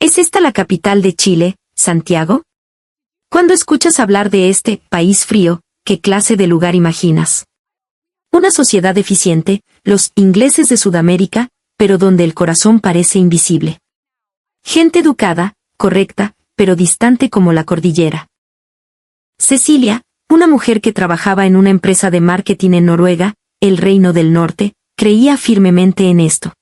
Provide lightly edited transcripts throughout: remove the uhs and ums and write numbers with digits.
¿Es esta la capital de Chile, Santiago? Cuando escuchas hablar de este país frío, ¿qué clase de lugar imaginas? Una sociedad eficiente, los ingleses de Sudamérica, pero donde el corazón parece invisible. Gente educada, correcta, pero distante como la cordillera. Cecilia, una mujer que trabajaba en una empresa de marketing en Noruega, el Reino del Norte, creía firmemente en esto.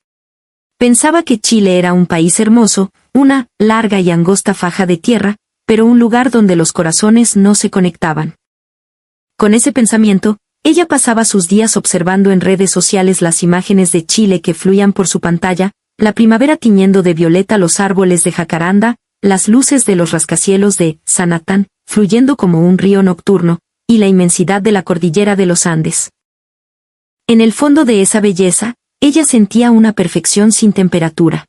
Pensaba que Chile era un país hermoso, una larga y angosta faja de tierra, pero un lugar donde los corazones no se conectaban. Con ese pensamiento, ella pasaba sus días observando en redes sociales las imágenes de Chile que fluían por su pantalla, la primavera tiñendo de violeta los árboles de jacaranda, las luces de los rascacielos de Sanatán, fluyendo como un río nocturno, y la inmensidad de la cordillera de los Andes. En el fondo de esa belleza, ella sentía una perfección sin temperatura.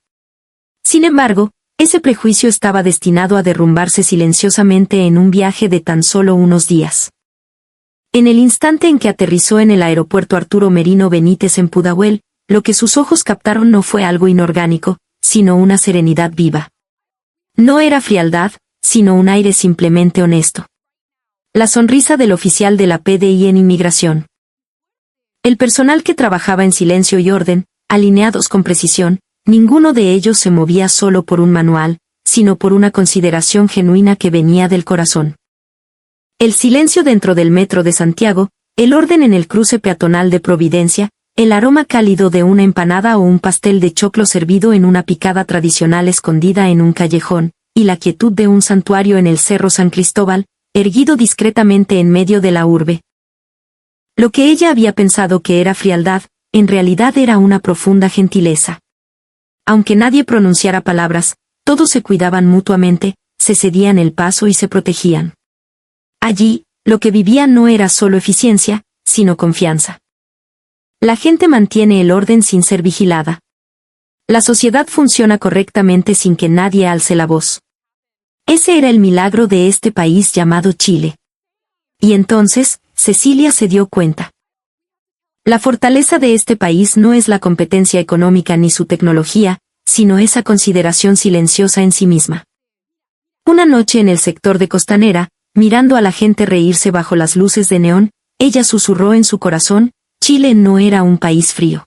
Sin embargo, ese prejuicio estaba destinado a derrumbarse silenciosamente en un viaje de tan solo unos días. En el instante en que aterrizó en el aeropuerto Arturo Merino Benítez en Pudahuel, lo que sus ojos captaron no fue algo inorgánico, sino una serenidad viva. No era frialdad, sino un aire simplemente honesto. La sonrisa del oficial de la PDI en inmigración. El personal que trabajaba en silencio y orden, alineados con precisión, ninguno de ellos se movía solo por un manual, sino por una consideración genuina que venía del corazón. El silencio dentro del metro de Santiago, el orden en el cruce peatonal de Providencia, el aroma cálido de una empanada o un pastel de choclo servido en una picada tradicional escondida en un callejón, y la quietud de un santuario en el Cerro San Cristóbal, erguido discretamente en medio de la urbe. Lo que ella había pensado que era frialdad, en realidad era una profunda gentileza. Aunque nadie pronunciara palabras, todos se cuidaban mutuamente, se cedían el paso y se protegían. Allí, lo que vivía no era solo eficiencia, sino confianza. La gente mantiene el orden sin ser vigilada. La sociedad funciona correctamente sin que nadie alce la voz. Ese era el milagro de este país llamado Chile. Y entonces, Cecilia se dio cuenta. La fortaleza de este país no es la competencia económica ni su tecnología, sino esa consideración silenciosa en sí misma. Una noche en el sector de Costanera, mirando a la gente reírse bajo las luces de neón, ella susurró en su corazón, Chile no era un país frío.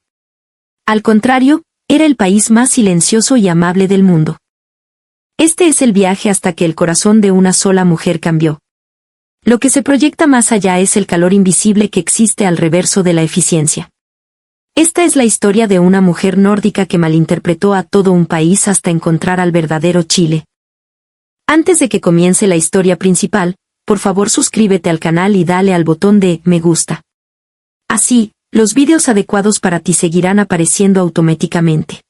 Al contrario, era el país más silencioso y amable del mundo. Este es el viaje hasta que el corazón de una sola mujer cambió. Lo que se proyecta más allá es el calor invisible que existe al reverso de la eficiencia. Esta es la historia de una mujer nórdica que malinterpretó a todo un país hasta encontrar al verdadero Chile. Antes de que comience la historia principal, por favor suscríbete al canal y dale al botón de me gusta. Así, los vídeos adecuados para ti seguirán apareciendo automáticamente.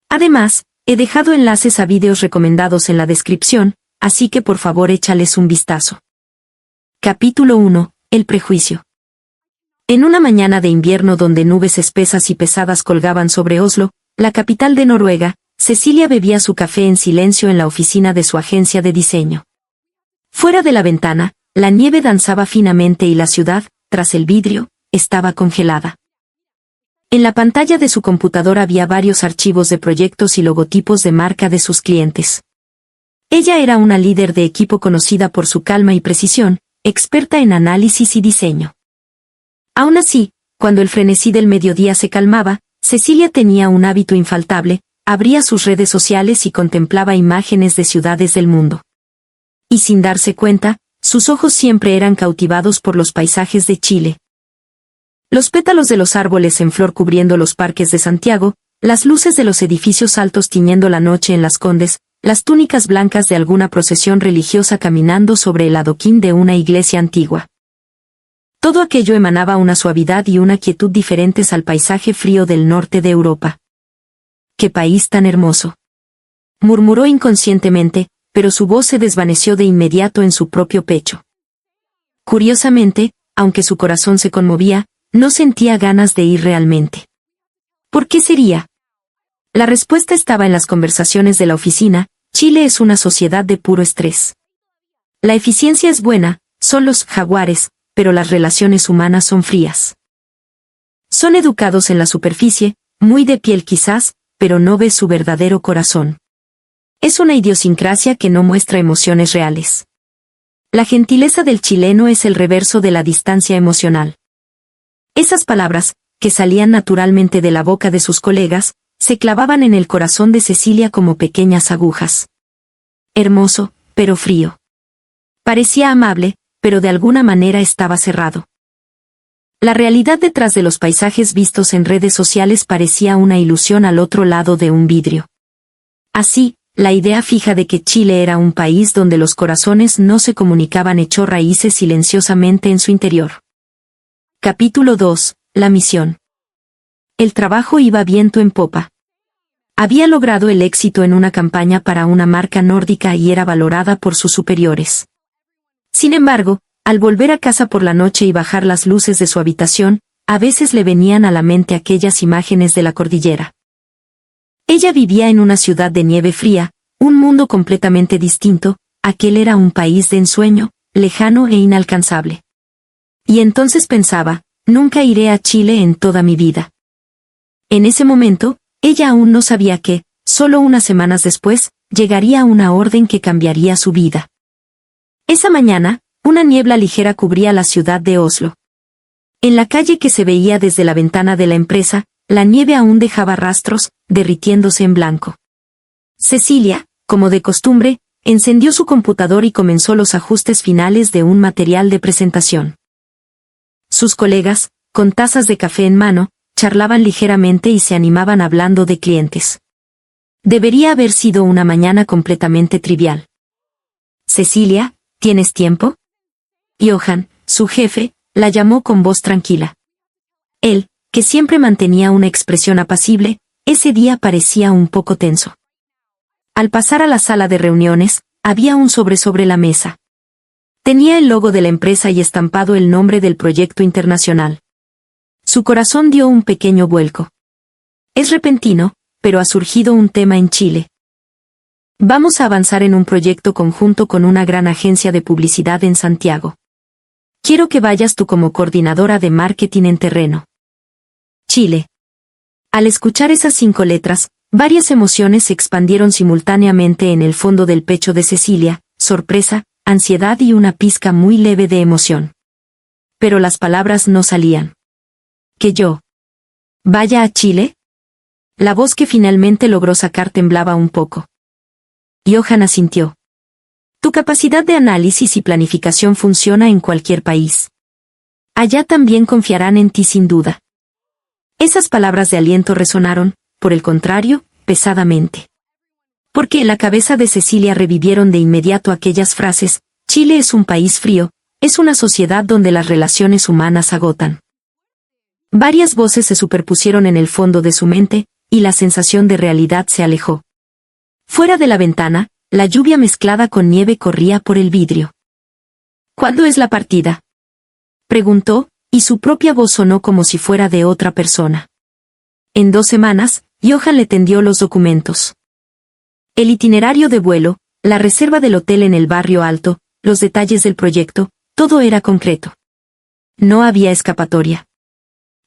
Además, he dejado enlaces a vídeos recomendados en la descripción, así que por favor échales un vistazo. Capítulo 1. El prejuicio. En una mañana de invierno donde nubes espesas y pesadas colgaban sobre Oslo, la capital de Noruega, Cecilia bebía su café en silencio en la oficina de su agencia de diseño. Fuera de la ventana, la nieve danzaba finamente y la ciudad, tras el vidrio, estaba congelada. En la pantalla de su computadora había varios archivos de proyectos y logotipos de marca de sus clientes. Ella era una líder de equipo conocida por su calma y precisión, experta en análisis y diseño. Aún así, cuando el frenesí del mediodía se calmaba, Cecilia tenía un hábito infaltable, abría sus redes sociales y contemplaba imágenes de ciudades del mundo. Y sin darse cuenta, sus ojos siempre eran cautivados por los paisajes de Chile. Los pétalos de los árboles en flor cubriendo los parques de Santiago, las luces de los edificios altos tiñendo la noche en Las Condes, las túnicas blancas de alguna procesión religiosa caminando sobre el adoquín de una iglesia antigua. Todo aquello emanaba una suavidad y una quietud diferentes al paisaje frío del norte de Europa. ¡Qué país tan hermoso!, murmuró inconscientemente, pero su voz se desvaneció de inmediato en su propio pecho. Curiosamente, aunque su corazón se conmovía, no sentía ganas de ir realmente. ¿Por qué sería? La respuesta estaba en las conversaciones de la oficina. Chile es una sociedad de puro estrés. La eficiencia es buena, son los jaguares, pero las relaciones humanas son frías. Son educados en la superficie, muy de piel quizás, pero no ves su verdadero corazón. Es una idiosincrasia que no muestra emociones reales. La gentileza del chileno es el reverso de la distancia emocional. Esas palabras, que salían naturalmente de la boca de sus colegas, se clavaban en el corazón de Cecilia como pequeñas agujas. Hermoso, pero frío. Parecía amable, pero de alguna manera estaba cerrado. La realidad detrás de los paisajes vistos en redes sociales parecía una ilusión al otro lado de un vidrio. Así, la idea fija de que Chile era un país donde los corazones no se comunicaban echó raíces silenciosamente en su interior. Capítulo 2. La misión. El trabajo iba viento en popa. Había logrado el éxito en una campaña para una marca nórdica y era valorada por sus superiores. Sin embargo, al volver a casa por la noche y bajar las luces de su habitación, a veces le venían a la mente aquellas imágenes de la cordillera. Ella vivía en una ciudad de nieve fría, un mundo completamente distinto, aquel era un país de ensueño, lejano e inalcanzable. Y entonces pensaba, nunca iré a Chile en toda mi vida. En ese momento, ella aún no sabía que, solo unas semanas después, llegaría una orden que cambiaría su vida. Esa mañana, una niebla ligera cubría la ciudad de Oslo. En la calle que se veía desde la ventana de la empresa, la nieve aún dejaba rastros, derritiéndose en blanco. Cecilia, como de costumbre, encendió su computador y comenzó los ajustes finales de un material de presentación. Sus colegas, con tazas de café en mano, charlaban ligeramente y se animaban hablando de clientes. Debería haber sido una mañana completamente trivial. Cecilia, ¿tienes tiempo? Johan, su jefe, la llamó con voz tranquila. Él, que siempre mantenía una expresión apacible, ese día parecía un poco tenso. Al pasar a la sala de reuniones, había un sobre la mesa. Tenía el logo de la empresa y estampado el nombre del proyecto internacional. Su corazón dio un pequeño vuelco. Es repentino, pero ha surgido un tema en Chile. Vamos a avanzar en un proyecto conjunto con una gran agencia de publicidad en Santiago. Quiero que vayas tú como coordinadora de marketing en terreno. Chile. Al escuchar esas 5 letras, varias emociones se expandieron simultáneamente en el fondo del pecho de Cecilia, sorpresa, ansiedad y una pizca muy leve de emoción. Pero las palabras no salían. ¿Que yo vaya a Chile? La voz que finalmente logró sacar temblaba un poco. Johan asintió. Tu capacidad de análisis y planificación funciona en cualquier país. Allá también confiarán en ti sin duda. Esas palabras de aliento resonaron, por el contrario, pesadamente. Porque en la cabeza de Cecilia revivieron de inmediato aquellas frases: Chile es un país frío, es una sociedad donde las relaciones humanas agotan. Varias voces se superpusieron en el fondo de su mente, y la sensación de realidad se alejó. Fuera de la ventana, la lluvia mezclada con nieve corría por el vidrio. ¿Cuándo es la partida?, preguntó, y su propia voz sonó como si fuera de otra persona. En 2 semanas, Johan le tendió los documentos. El itinerario de vuelo, la reserva del hotel en el barrio alto, los detalles del proyecto, todo era concreto. No había escapatoria.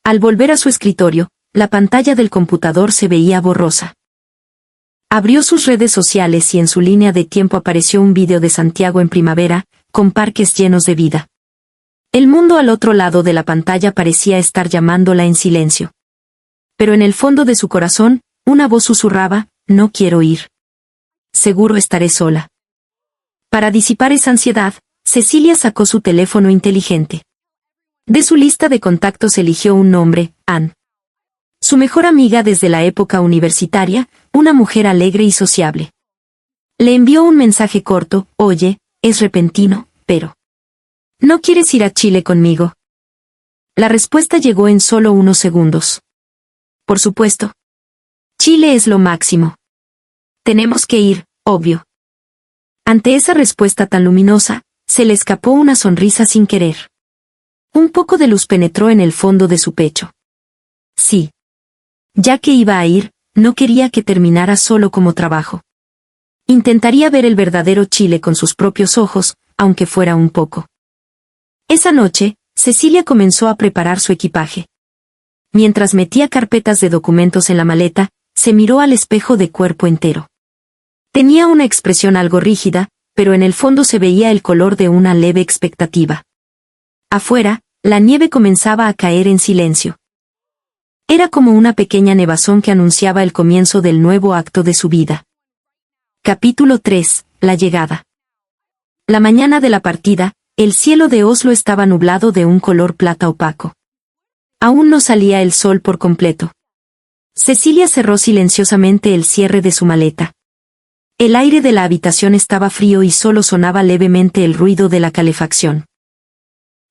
Al volver a su escritorio, la pantalla del computador se veía borrosa. Abrió sus redes sociales y en su línea de tiempo apareció un vídeo de Santiago en primavera, con parques llenos de vida. El mundo al otro lado de la pantalla parecía estar llamándola en silencio. Pero en el fondo de su corazón, una voz susurraba: no quiero ir. Seguro estaré sola. Para disipar esa ansiedad, Cecilia sacó su teléfono inteligente. De su lista de contactos eligió un nombre: Anne. Su mejor amiga desde la época universitaria, una mujer alegre y sociable. Le envió un mensaje corto: oye, es repentino, pero ¿no quieres ir a Chile conmigo? La respuesta llegó en solo unos segundos. Por supuesto. Chile es lo máximo. Tenemos que ir, obvio. Ante esa respuesta tan luminosa, se le escapó una sonrisa sin querer. Un poco de luz penetró en el fondo de su pecho. Sí. Ya que iba a ir, no quería que terminara solo como trabajo. Intentaría ver el verdadero Chile con sus propios ojos, aunque fuera un poco. Esa noche, Cecilia comenzó a preparar su equipaje. Mientras metía carpetas de documentos en la maleta, se miró al espejo de cuerpo entero. Tenía una expresión algo rígida, pero en el fondo se veía el color de una leve expectativa. Afuera, la nieve comenzaba a caer en silencio. Era como una pequeña nevazón que anunciaba el comienzo del nuevo acto de su vida. Capítulo 3. La llegada. La mañana de la partida, el cielo de Oslo estaba nublado de un color plata opaco. Aún no salía el sol por completo. Cecilia cerró silenciosamente el cierre de su maleta. El aire de la habitación estaba frío y solo sonaba levemente el ruido de la calefacción.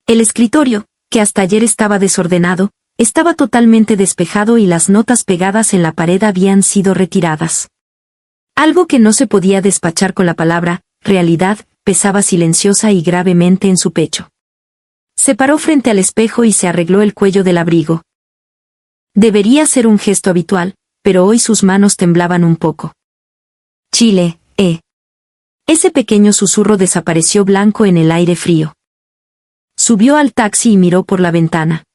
El escritorio, que hasta ayer estaba desordenado, estaba totalmente despejado y las notas pegadas en la pared habían sido retiradas. Algo que no se podía despachar con la palabra realidad pesaba silenciosa y gravemente en su pecho. Se paró frente al espejo y se arregló el cuello del abrigo. Debería ser un gesto habitual, pero hoy sus manos temblaban un poco. Chile, Ese pequeño susurro desapareció blanco en el aire frío. Subió al taxi y miró por la ventana.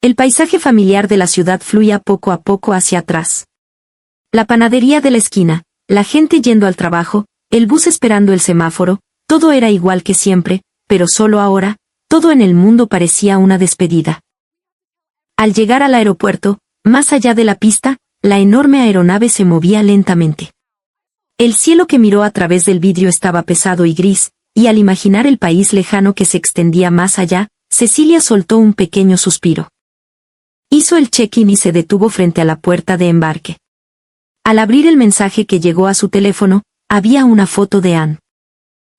El paisaje familiar de la ciudad fluía poco a poco hacia atrás. La panadería de la esquina, la gente yendo al trabajo, el bus esperando el semáforo, todo era igual que siempre, pero solo ahora, todo en el mundo parecía una despedida. Al llegar al aeropuerto, más allá de la pista, la enorme aeronave se movía lentamente. El cielo que miró a través del vidrio estaba pesado y gris, y al imaginar el país lejano que se extendía más allá, Cecilia soltó un pequeño suspiro. Hizo el check-in y se detuvo frente a la puerta de embarque. Al abrir el mensaje que llegó a su teléfono, había una foto de Anne.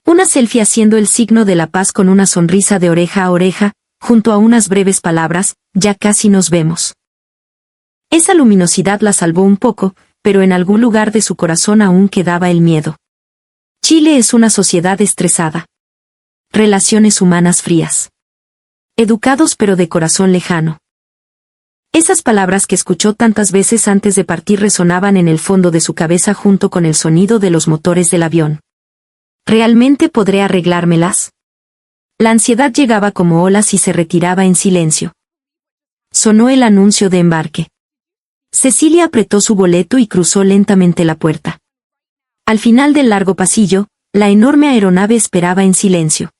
Una selfie haciendo el signo de la paz con una sonrisa de oreja a oreja, junto a unas breves palabras, ya casi nos vemos. Esa luminosidad la salvó un poco, pero en algún lugar de su corazón aún quedaba el miedo. Chile es una sociedad estresada. Relaciones humanas frías. Educados pero de corazón lejano. Esas palabras que escuchó tantas veces antes de partir resonaban en el fondo de su cabeza junto con el sonido de los motores del avión. ¿Realmente podré arreglármelas? La ansiedad llegaba como olas y se retiraba en silencio. Sonó el anuncio de embarque. Cecilia apretó su boleto y cruzó lentamente la puerta. Al final del largo pasillo, la enorme aeronave esperaba en silencio.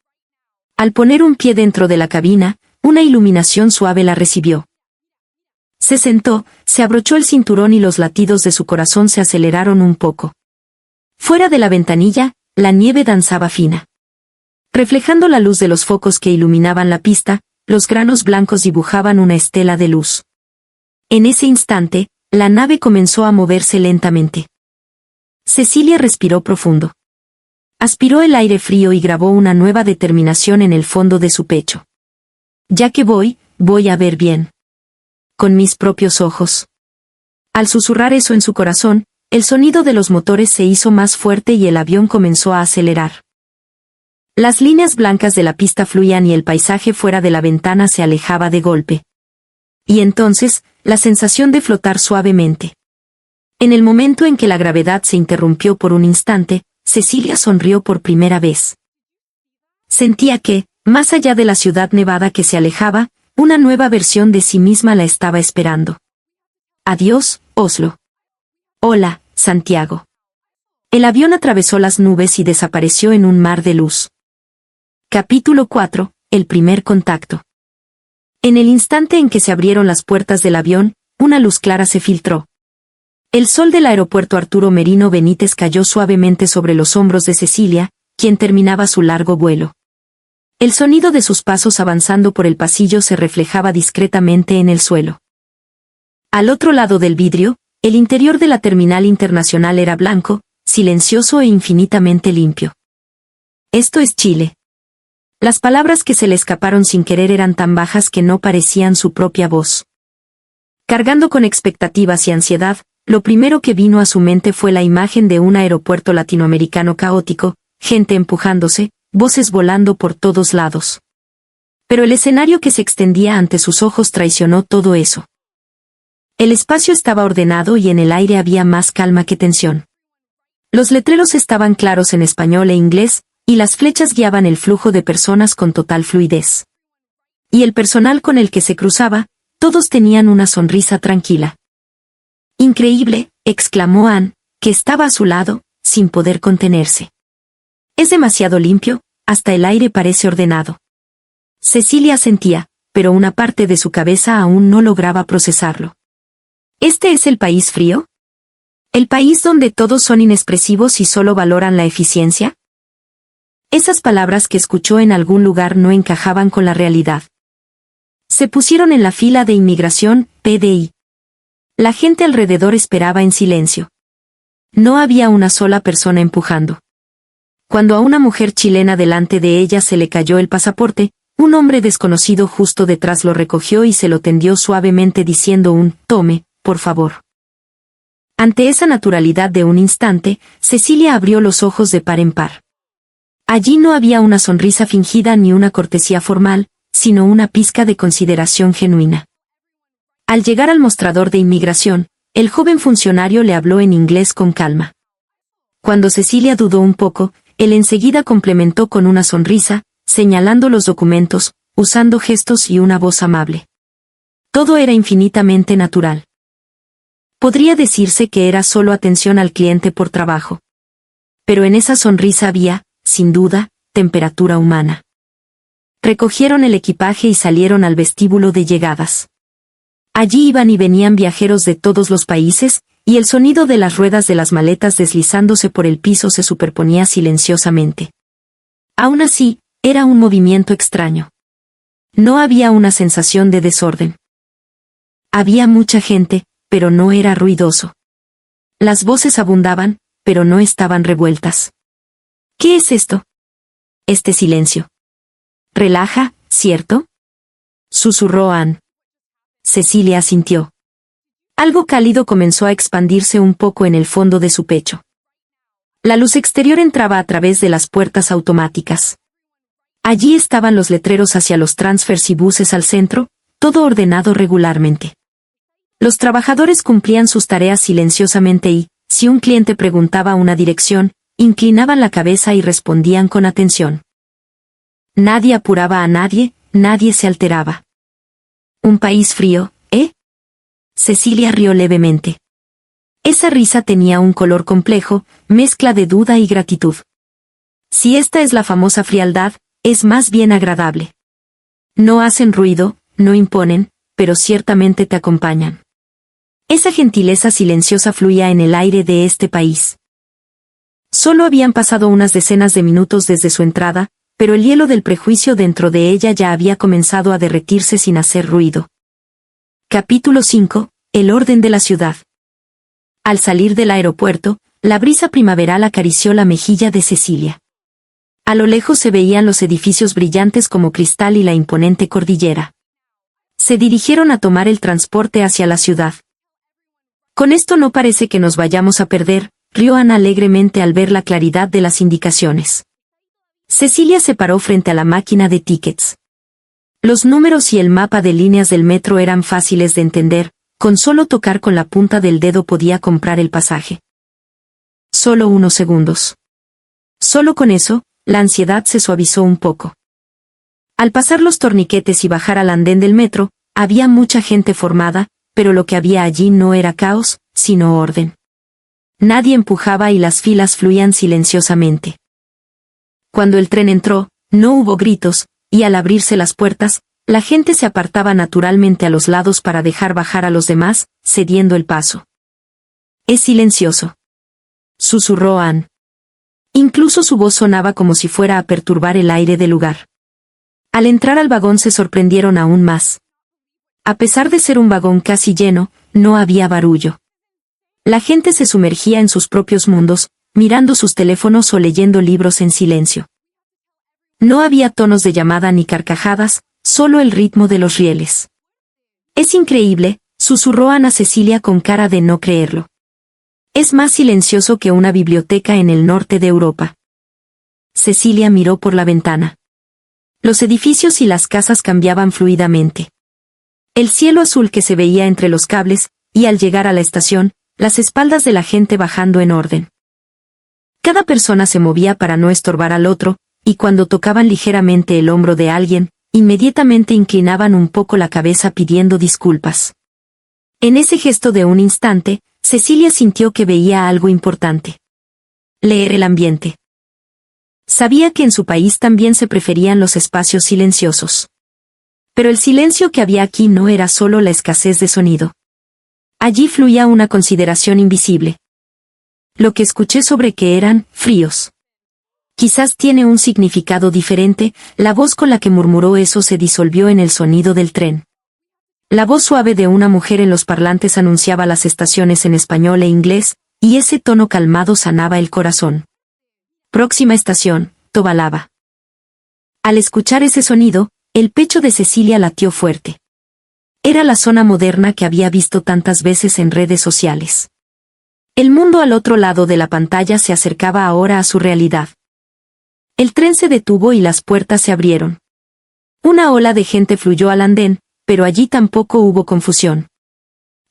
Al poner un pie dentro de la cabina, una iluminación suave la recibió. Se sentó, se abrochó el cinturón y los latidos de su corazón se aceleraron un poco. Fuera de la ventanilla, la nieve danzaba fina. Reflejando la luz de los focos que iluminaban la pista, los granos blancos dibujaban una estela de luz. En ese instante, la nave comenzó a moverse lentamente. Cecilia respiró profundo. Aspiró el aire frío y grabó una nueva determinación en el fondo de su pecho. Ya que voy a ver bien. Con mis propios ojos. Al susurrar eso en su corazón, el sonido de los motores se hizo más fuerte y el avión comenzó a acelerar. Las líneas blancas de la pista fluían y el paisaje fuera de la ventana se alejaba de golpe. Y entonces, la sensación de flotar suavemente. En el momento en que la gravedad se interrumpió por un instante, Cecilia sonrió por primera vez. Sentía que, más allá de la ciudad nevada que se alejaba, una nueva versión de sí misma la estaba esperando. Adiós, Oslo. Hola, Santiago. El avión atravesó las nubes y desapareció en un mar de luz. Capítulo 4. El primer contacto. En el instante en que se abrieron las puertas del avión, una luz clara se filtró. El sol del aeropuerto Arturo Merino Benítez cayó suavemente sobre los hombros de Cecilia, quien terminaba su largo vuelo. El sonido de sus pasos avanzando por el pasillo se reflejaba discretamente en el suelo. Al otro lado del vidrio, el interior de la terminal internacional era blanco, silencioso e infinitamente limpio. Esto es Chile. Las palabras que se le escaparon sin querer eran tan bajas que no parecían su propia voz. Cargando con expectativas y ansiedad, lo primero que vino a su mente fue la imagen de un aeropuerto latinoamericano caótico, gente empujándose, voces volando por todos lados. Pero el escenario que se extendía ante sus ojos traicionó todo eso. El espacio estaba ordenado y en el aire había más calma que tensión. Los letreros estaban claros en español e inglés, y las flechas guiaban el flujo de personas con total fluidez. Y el personal con el que se cruzaba, todos tenían una sonrisa tranquila. Increíble, exclamó Anne, que estaba a su lado, sin poder contenerse. Es demasiado limpio, hasta el aire parece ordenado. Cecilia sentía, pero una parte de su cabeza aún no lograba procesarlo. ¿Este es el país frío? ¿El país donde todos son inexpresivos y solo valoran la eficiencia? Esas palabras que escuchó en algún lugar no encajaban con la realidad. Se pusieron en la fila de inmigración, PDI. La gente alrededor esperaba en silencio. No había una sola persona empujando. Cuando a una mujer chilena delante de ella se le cayó el pasaporte, un hombre desconocido justo detrás lo recogió y se lo tendió suavemente diciendo «Tome, por favor». Ante esa naturalidad de un instante, Cecilia abrió los ojos de par en par. Allí no había una sonrisa fingida ni una cortesía formal, sino una pizca de consideración genuina. Al llegar al mostrador de inmigración, el joven funcionario le habló en inglés con calma. Cuando Cecilia dudó un poco, él enseguida complementó con una sonrisa, señalando los documentos, usando gestos y una voz amable. Todo era infinitamente natural. Podría decirse que era solo atención al cliente por trabajo. Pero en esa sonrisa había, sin duda, temperatura humana. Recogieron el equipaje y salieron al vestíbulo de llegadas. Allí iban y venían viajeros de todos los países, y el sonido de las ruedas de las maletas deslizándose por el piso se superponía silenciosamente. Aún así, era un movimiento extraño. No había una sensación de desorden. Había mucha gente, pero no era ruidoso. Las voces abundaban, pero no estaban revueltas. ¿Qué es esto? Este silencio. Relaja, ¿cierto? Susurró Anne. Cecilia asintió. Algo cálido comenzó a expandirse un poco en el fondo de su pecho. La luz exterior entraba a través de las puertas automáticas. Allí estaban los letreros hacia los transfers y buses al centro, todo ordenado regularmente. Los trabajadores cumplían sus tareas silenciosamente y, si un cliente preguntaba una dirección, inclinaban la cabeza y respondían con atención. Nadie apuraba a nadie, nadie se alteraba. Un país frío, ¿eh? Cecilia rió levemente. Esa risa tenía un color complejo, mezcla de duda y gratitud. Si esta es la famosa frialdad, es más bien agradable. No hacen ruido, no imponen, pero ciertamente te acompañan. Esa gentileza silenciosa fluía en el aire de este país. Solo habían pasado unas decenas de minutos desde su entrada, pero el hielo del prejuicio dentro de ella ya había comenzado a derretirse sin hacer ruido. Capítulo 5. El orden de la ciudad. Al salir del aeropuerto, la brisa primaveral acarició la mejilla de Cecilia. A lo lejos se veían los edificios brillantes como cristal y la imponente cordillera. Se dirigieron a tomar el transporte hacia la ciudad. Con esto no parece que nos vayamos a perder, rió Ana alegremente al ver la claridad de las indicaciones. Cecilia se paró frente a la máquina de tickets. Los números y el mapa de líneas del metro eran fáciles de entender, con solo tocar con la punta del dedo podía comprar el pasaje. Solo unos segundos. Solo con eso, la ansiedad se suavizó un poco. Al pasar los torniquetes y bajar al andén del metro, había mucha gente formada, pero lo que había allí no era caos, sino orden. Nadie empujaba y las filas fluían silenciosamente. Cuando el tren entró, no hubo gritos, y al abrirse las puertas, la gente se apartaba naturalmente a los lados para dejar bajar a los demás, cediendo el paso. Es silencioso. Susurró Anne. Incluso su voz sonaba como si fuera a perturbar el aire del lugar. Al entrar al vagón se sorprendieron aún más. A pesar de ser un vagón casi lleno, no había barullo. La gente se sumergía en sus propios mundos, mirando sus teléfonos o leyendo libros en silencio. No había tonos de llamada ni carcajadas, solo el ritmo de los rieles. Es increíble, susurró Ana Cecilia con cara de no creerlo. Es más silencioso que una biblioteca en el norte de Europa. Cecilia miró por la ventana. Los edificios y las casas cambiaban fluidamente. El cielo azul que se veía entre los cables, y al llegar a la estación, las espaldas de la gente bajando en orden. Cada persona se movía para no estorbar al otro, y cuando tocaban ligeramente el hombro de alguien, inmediatamente inclinaban un poco la cabeza pidiendo disculpas. En ese gesto de un instante, Cecilia sintió que veía algo importante. leer el ambiente. Sabía que en su país también se preferían los espacios silenciosos. Pero el silencio que había aquí no era solo la escasez de sonido. Allí fluía una consideración invisible. Lo que escuché sobre que eran fríos. Quizás tiene un significado diferente, la voz con la que murmuró eso se disolvió en el sonido del tren. La voz suave de una mujer en los parlantes anunciaba las estaciones en español e inglés, y ese tono calmado sanaba el corazón. Próxima estación, Tobalaba. Al escuchar ese sonido, el pecho de Cecilia latió fuerte. Era la zona moderna que había visto tantas veces en redes sociales. El mundo al otro lado de la pantalla se acercaba ahora a su realidad. El tren se detuvo y las puertas se abrieron. Una ola de gente fluyó al andén, pero allí tampoco hubo confusión.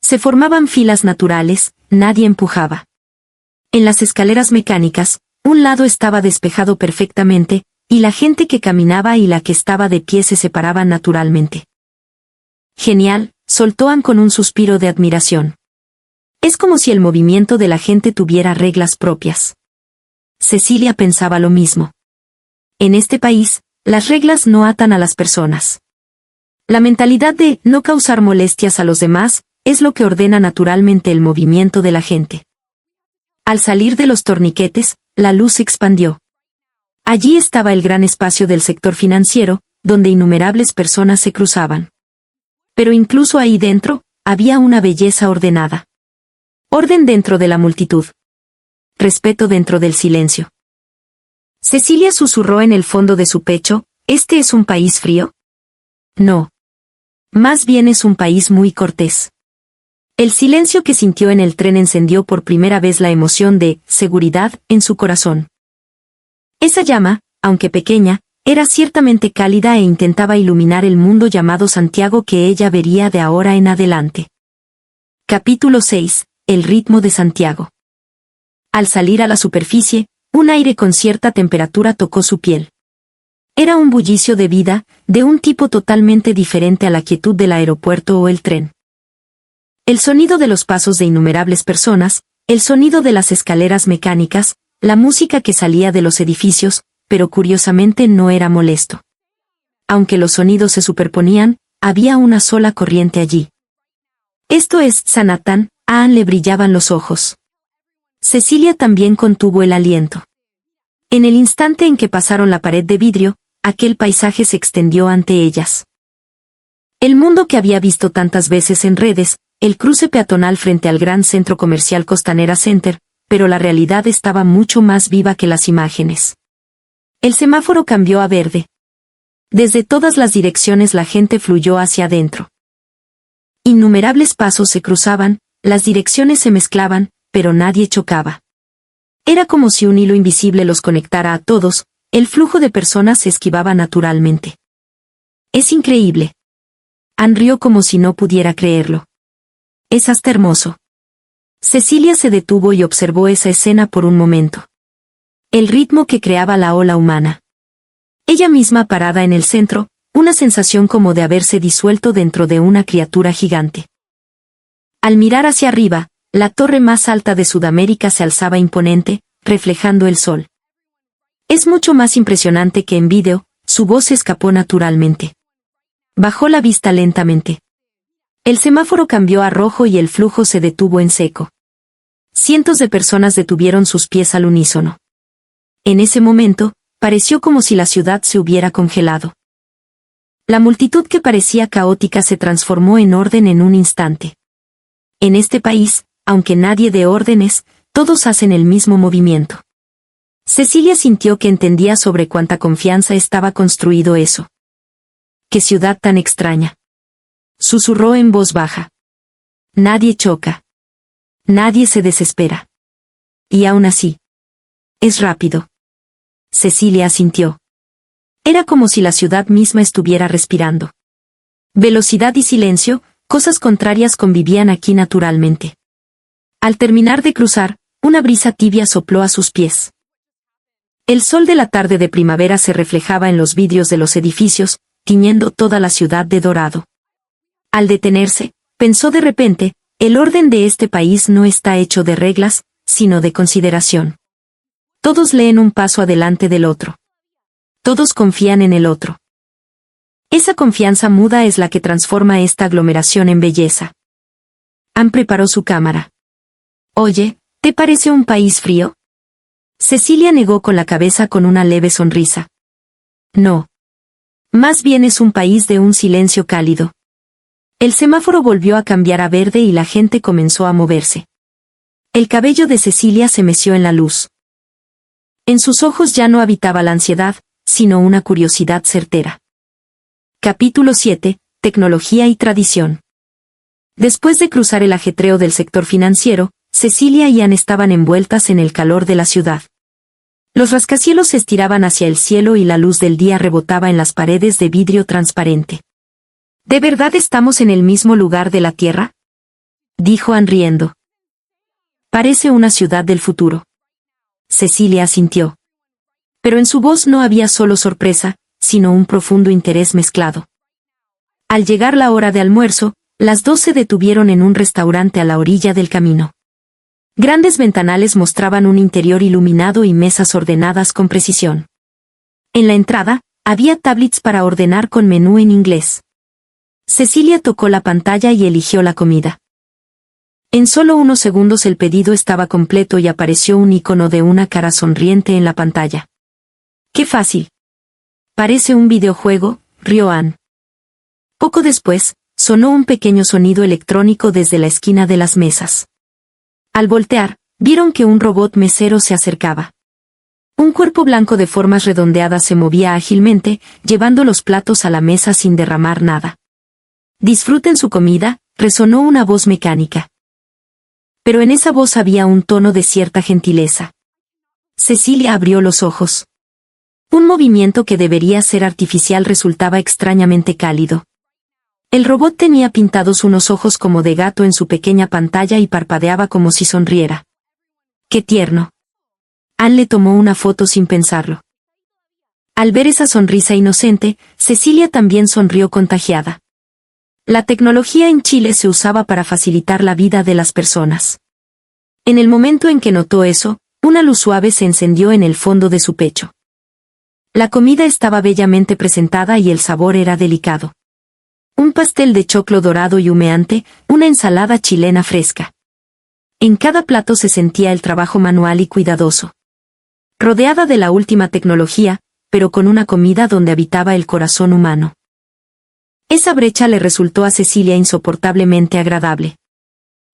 Se formaban filas naturales, nadie empujaba. En las escaleras mecánicas, un lado estaba despejado perfectamente, y la gente que caminaba y la que estaba de pie se separaban naturalmente. Genial, soltó Anne con un suspiro de admiración. Es como si el movimiento de la gente tuviera reglas propias. Cecilia pensaba lo mismo. En este país, las reglas no atan a las personas. La mentalidad de no causar molestias a los demás es lo que ordena naturalmente el movimiento de la gente. Al salir de los torniquetes, la luz se expandió. Allí estaba el gran espacio del sector financiero, donde innumerables personas se cruzaban. Pero incluso ahí dentro, había una belleza ordenada. Orden dentro de la multitud. Respeto dentro del silencio. Cecilia susurró en el fondo de su pecho, ¿este es un país frío? No. Más bien es un país muy cortés. El silencio que sintió en el tren encendió por primera vez la emoción de seguridad en su corazón. Esa llama, aunque pequeña, era ciertamente cálida e intentaba iluminar el mundo llamado Santiago que ella vería de ahora en adelante. Capítulo 6. El ritmo de Santiago. Al salir a la superficie, un aire con cierta temperatura tocó su piel. Era un bullicio de vida, de un tipo totalmente diferente a la quietud del aeropuerto o el tren. El sonido de los pasos de innumerables personas, el sonido de las escaleras mecánicas, la música que salía de los edificios, pero curiosamente no era molesto. Aunque los sonidos se superponían, había una sola corriente allí. Esto es Sanatán, a Anne le brillaban los ojos. Cecilia también contuvo el aliento. En el instante en que pasaron la pared de vidrio, aquel paisaje se extendió ante ellas. El mundo que había visto tantas veces en redes, el cruce peatonal frente al gran centro comercial Costanera Center, pero la realidad estaba mucho más viva que las imágenes. El semáforo cambió a verde. Desde todas las direcciones la gente fluyó hacia adentro. Innumerables pasos se cruzaban, las direcciones se mezclaban, pero nadie chocaba. Era como si un hilo invisible los conectara a todos, el flujo de personas se esquivaba naturalmente. Es increíble. Anne rió como si no pudiera creerlo. Es hasta hermoso. Cecilia se detuvo y observó esa escena por un momento. El ritmo que creaba la ola humana. Ella misma parada en el centro, una sensación como de haberse disuelto dentro de una criatura gigante. Al mirar hacia arriba, la torre más alta de Sudamérica se alzaba imponente, reflejando el sol. Es mucho más impresionante que en vídeo, su voz se escapó naturalmente. Bajó la vista lentamente. El semáforo cambió a rojo y el flujo se detuvo en seco. Cientos de personas detuvieron sus pies al unísono. En ese momento, pareció como si la ciudad se hubiera congelado. La multitud que parecía caótica se transformó en orden en un instante. En este país, aunque nadie dé órdenes, todos hacen el mismo movimiento. Cecilia sintió que entendía sobre cuánta confianza estaba construido eso. ¡Qué ciudad tan extraña! Susurró en voz baja. Nadie choca. Nadie se desespera. Y aún así. Es rápido. Cecilia asintió. Era como si la ciudad misma estuviera respirando. Velocidad y silencio, cosas contrarias convivían aquí naturalmente. Al terminar de cruzar, una brisa tibia sopló a sus pies. El sol de la tarde de primavera se reflejaba en los vidrios de los edificios, tiñendo toda la ciudad de dorado. Al detenerse, pensó de repente, el orden de este país no está hecho de reglas, sino de consideración. Todos leen un paso adelante del otro. Todos confían en el otro. Esa confianza muda es la que transforma esta aglomeración en belleza. Anne preparó su cámara. Oye, ¿te parece un país frío? Cecilia negó con la cabeza con una leve sonrisa. No. Más bien es un país de un silencio cálido. El semáforo volvió a cambiar a verde y la gente comenzó a moverse. El cabello de Cecilia se meció en la luz. En sus ojos ya no habitaba la ansiedad, sino una curiosidad certera. Capítulo 7. Tecnología y tradición. Después de cruzar el ajetreo del sector financiero, Cecilia y Anne estaban envueltas en el calor de la ciudad. Los rascacielos se estiraban hacia el cielo y la luz del día rebotaba en las paredes de vidrio transparente. ¿De verdad estamos en el mismo lugar de la Tierra?, dijo Anne riendo. Parece una ciudad del futuro. Cecilia asintió. Pero en su voz no había solo sorpresa, sino un profundo interés mezclado. Al llegar la hora de almuerzo, las dos se detuvieron en un restaurante a la orilla del camino. Grandes ventanales mostraban un interior iluminado y mesas ordenadas con precisión. En la entrada, había tablets para ordenar con menú en inglés. Cecilia tocó la pantalla y eligió la comida. En solo unos segundos el pedido estaba completo y apareció un icono de una cara sonriente en la pantalla. ¡Qué fácil! Parece un videojuego, rió Anne. Poco después, sonó un pequeño sonido electrónico desde la esquina de las mesas. Al voltear, vieron que un robot mesero se acercaba. Un cuerpo blanco de formas redondeadas se movía ágilmente, llevando los platos a la mesa sin derramar nada. «Disfruten su comida», resonó una voz mecánica. Pero en esa voz había un tono de cierta gentileza. Cecilia abrió los ojos. Un movimiento que debería ser artificial resultaba extrañamente cálido. El robot tenía pintados unos ojos como de gato en su pequeña pantalla y parpadeaba como si sonriera. ¡Qué tierno! Anne le tomó una foto sin pensarlo. Al ver esa sonrisa inocente, Cecilia también sonrió contagiada. La tecnología en Chile se usaba para facilitar la vida de las personas. En el momento en que notó eso, una luz suave se encendió en el fondo de su pecho. La comida estaba bellamente presentada y el sabor era delicado. Un pastel de choclo dorado y humeante, una ensalada chilena fresca. En cada plato se sentía el trabajo manual y cuidadoso. Rodeada de la última tecnología, pero con una comida donde habitaba el corazón humano. Esa brecha le resultó a Cecilia insoportablemente agradable.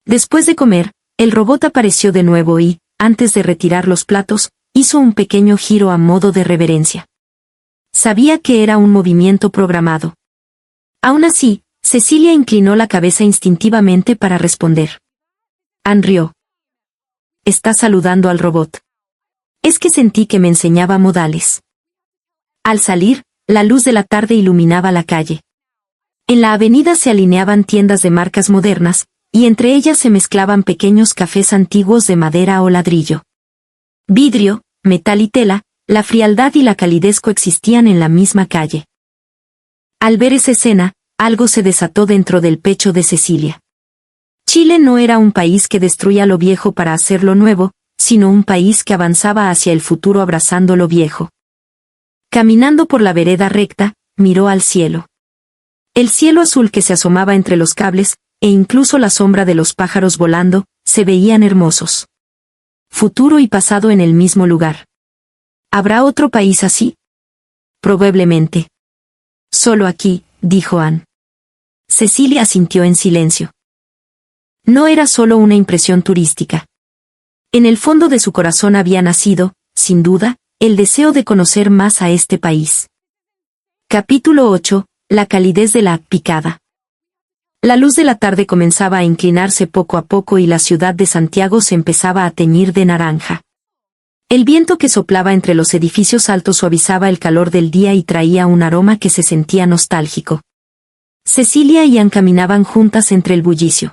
Después de comer, el robot apareció de nuevo y, antes de retirar los platos, hizo un pequeño giro a modo de reverencia. Sabía que era un movimiento programado. Aún así, Cecilia inclinó la cabeza instintivamente para responder. Anne rió. «¿Estás saludando al robot?» «Es que sentí que me enseñaba modales». Al salir, la luz de la tarde iluminaba la calle. En la avenida se alineaban tiendas de marcas modernas, y entre ellas se mezclaban pequeños cafés antiguos de madera o ladrillo. Vidrio, metal y tela, la frialdad y la calidez coexistían en la misma calle. Al ver esa escena, algo se desató dentro del pecho de Cecilia. Chile no era un país que destruía lo viejo para hacerlo nuevo, sino un país que avanzaba hacia el futuro abrazando lo viejo. Caminando por la vereda recta, miró al cielo. El cielo azul que se asomaba entre los cables, e incluso la sombra de los pájaros volando, se veían hermosos. Futuro y pasado en el mismo lugar. ¿Habrá otro país así? Probablemente. Solo aquí, dijo Anne. Cecilia asintió en silencio. No era solo una impresión turística. En el fondo de su corazón había nacido, sin duda, el deseo de conocer más a este país. Capítulo 8. La calidez de la picada. La luz de la tarde comenzaba a inclinarse poco a poco y la ciudad de Santiago se empezaba a teñir de naranja. El viento que soplaba entre los edificios altos suavizaba el calor del día y traía un aroma que se sentía nostálgico. Cecilia y Anne caminaban juntas entre el bullicio.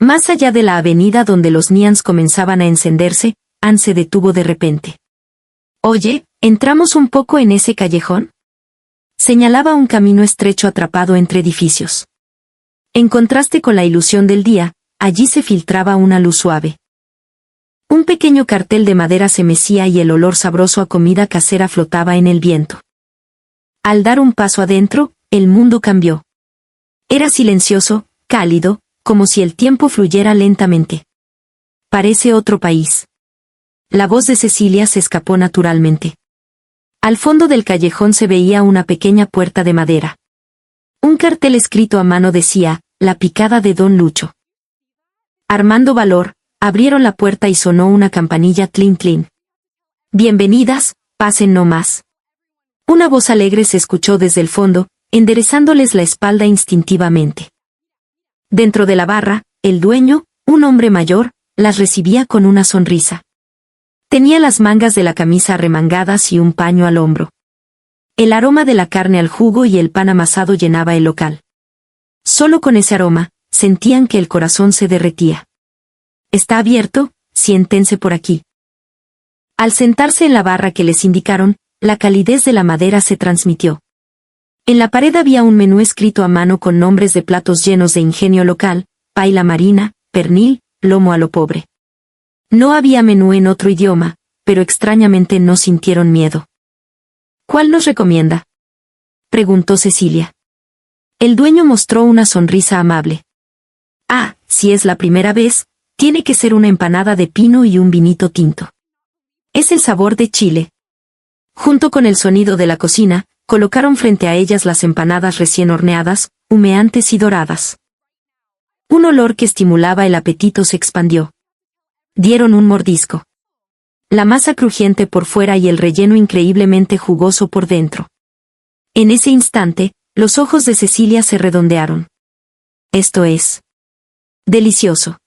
Más allá de la avenida donde los neons comenzaban a encenderse, Anne se detuvo de repente. «Oye, ¿entramos un poco en ese callejón?», señalaba un camino estrecho atrapado entre edificios. En contraste con la ilusión del día, allí se filtraba una luz suave. Un pequeño cartel de madera se mecía y el olor sabroso a comida casera flotaba en el viento. Al dar un paso adentro, el mundo cambió. Era silencioso, cálido, como si el tiempo fluyera lentamente. Parece otro país. La voz de Cecilia se escapó naturalmente. Al fondo del callejón se veía una pequeña puerta de madera. Un cartel escrito a mano decía, La picada de Don Lucho. Armando valor, abrieron la puerta y sonó una campanilla tlin tlin. Bienvenidas, pasen no más. Una voz alegre se escuchó desde el fondo, enderezándoles la espalda instintivamente. Dentro de la barra, el dueño, un hombre mayor, las recibía con una sonrisa. Tenía las mangas de la camisa arremangadas y un paño al hombro. El aroma de la carne al jugo y el pan amasado llenaba el local. Solo con ese aroma, sentían que el corazón se derretía. Está abierto, siéntense por aquí. Al sentarse en la barra que les indicaron, la calidez de la madera se transmitió. En la pared había un menú escrito a mano con nombres de platos llenos de ingenio local, paila marina, pernil, lomo a lo pobre. No había menú en otro idioma, pero extrañamente no sintieron miedo. ¿Cuál nos recomienda?, preguntó Cecilia. El dueño mostró una sonrisa amable. Ah, si es la primera vez, tiene que ser una empanada de pino y un vinito tinto. Es el sabor de Chile. Junto con el sonido de la cocina, colocaron frente a ellas las empanadas recién horneadas, humeantes y doradas. Un olor que estimulaba el apetito se expandió. Dieron un mordisco. La masa crujiente por fuera y el relleno increíblemente jugoso por dentro. En ese instante, los ojos de Cecilia se redondearon. Esto es delicioso.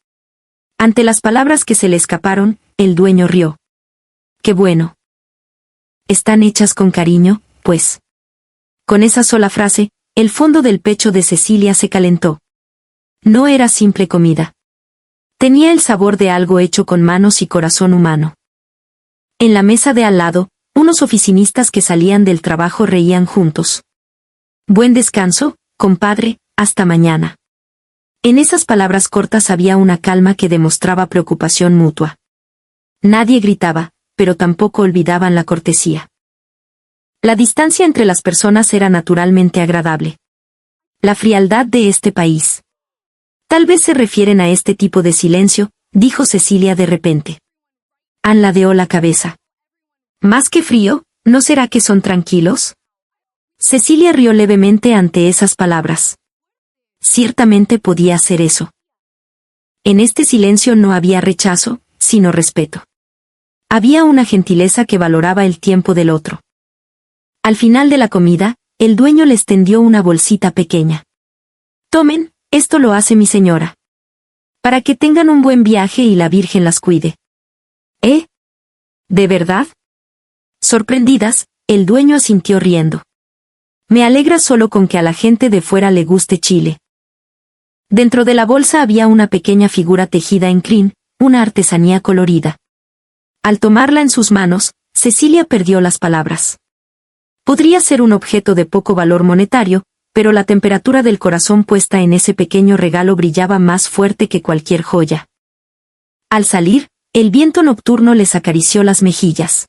Ante las palabras que se le escaparon, el dueño rió. ¡Qué bueno! Están hechas con cariño, pues. Con esa sola frase, el fondo del pecho de Cecilia se calentó. No era simple comida. Tenía el sabor de algo hecho con manos y corazón humano. En la mesa de al lado, unos oficinistas que salían del trabajo reían juntos. Buen descanso, compadre, hasta mañana. En esas palabras cortas había una calma que demostraba preocupación mutua. Nadie gritaba, pero tampoco olvidaban la cortesía. La distancia entre las personas era naturalmente agradable. La frialdad de este país. Tal vez se refieren a este tipo de silencio, dijo Cecilia de repente. Ann ladeó la cabeza. Más que frío, ¿no será que son tranquilos? Cecilia rió levemente ante esas palabras. Ciertamente podía ser eso. En este silencio no había rechazo, sino respeto. Había una gentileza que valoraba el tiempo del otro. Al final de la comida, el dueño les tendió una bolsita pequeña. Tomen, esto lo hace mi señora. Para que tengan un buen viaje y la Virgen las cuide. ¿Eh? ¿De verdad? Sorprendidas, el dueño asintió riendo. Me alegra solo con que a la gente de fuera le guste Chile. Dentro de la bolsa había una pequeña figura tejida en crin, una artesanía colorida. Al tomarla en sus manos, Cecilia perdió las palabras. Podría ser un objeto de poco valor monetario, pero la temperatura del corazón puesta en ese pequeño regalo brillaba más fuerte que cualquier joya. Al salir, el viento nocturno les acarició las mejillas.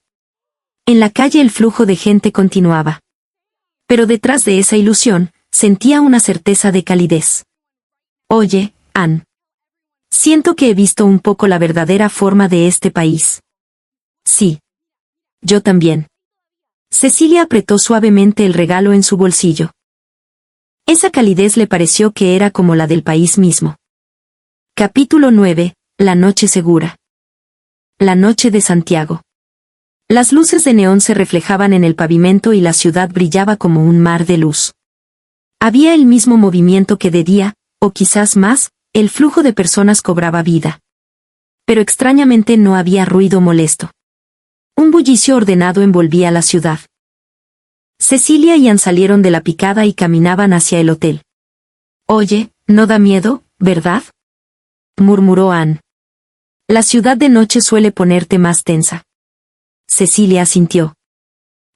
En la calle el flujo de gente continuaba. Pero detrás de esa ilusión, sentía una certeza de calidez. Oye, Ann. Siento que he visto un poco la verdadera forma de este país. Sí. Yo también. Cecilia apretó suavemente el regalo en su bolsillo. Esa calidez le pareció que era como la del país mismo. Capítulo 9. La noche segura. La noche de Santiago. Las luces de neón se reflejaban en el pavimento y la ciudad brillaba como un mar de luz. Había el mismo movimiento que de día, o quizás más, el flujo de personas cobraba vida. Pero extrañamente no había ruido molesto. Un bullicio ordenado envolvía la ciudad. Cecilia y Ann salieron de la picada y caminaban hacia el hotel. Oye, no da miedo, ¿verdad?, murmuró Ann. La ciudad de noche suele ponerte más tensa. Cecilia asintió.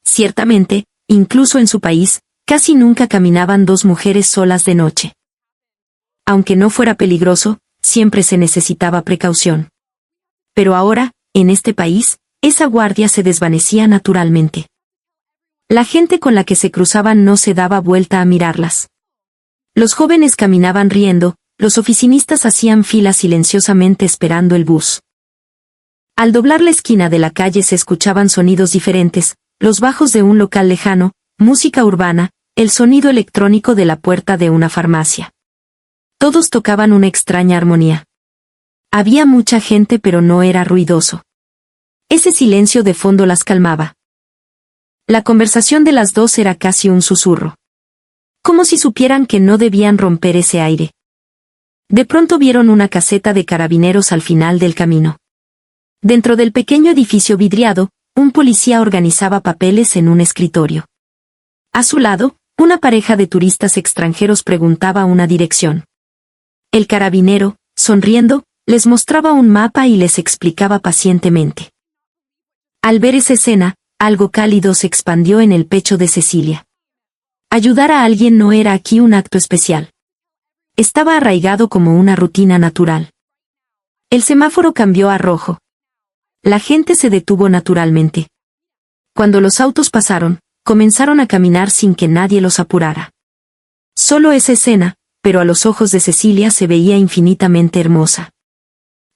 Ciertamente, incluso en su país, casi nunca caminaban dos mujeres solas de noche. Aunque no fuera peligroso, siempre se necesitaba precaución. Pero ahora, en este país, esa guardia se desvanecía naturalmente. La gente con la que se cruzaban no se daba vuelta a mirarlas. Los jóvenes caminaban riendo, los oficinistas hacían fila silenciosamente esperando el bus. Al doblar la esquina de la calle se escuchaban sonidos diferentes, los bajos de un local lejano, música urbana, el sonido electrónico de la puerta de una farmacia. Todos tocaban una extraña armonía. Había mucha gente pero no era ruidoso. Ese silencio de fondo las calmaba. La conversación de las dos era casi un susurro. Como si supieran que no debían romper ese aire. De pronto vieron una caseta de carabineros al final del camino. Dentro del pequeño edificio vidriado, un policía organizaba papeles en un escritorio. A su lado, una pareja de turistas extranjeros preguntaba una dirección. El carabinero, sonriendo, les mostraba un mapa y les explicaba pacientemente. Al ver esa escena, algo cálido se expandió en el pecho de Cecilia. Ayudar a alguien no era aquí un acto especial. Estaba arraigado como una rutina natural. El semáforo cambió a rojo. La gente se detuvo naturalmente. Cuando los autos pasaron, comenzaron a caminar sin que nadie los apurara. Solo esa escena, pero a los ojos de Cecilia se veía infinitamente hermosa.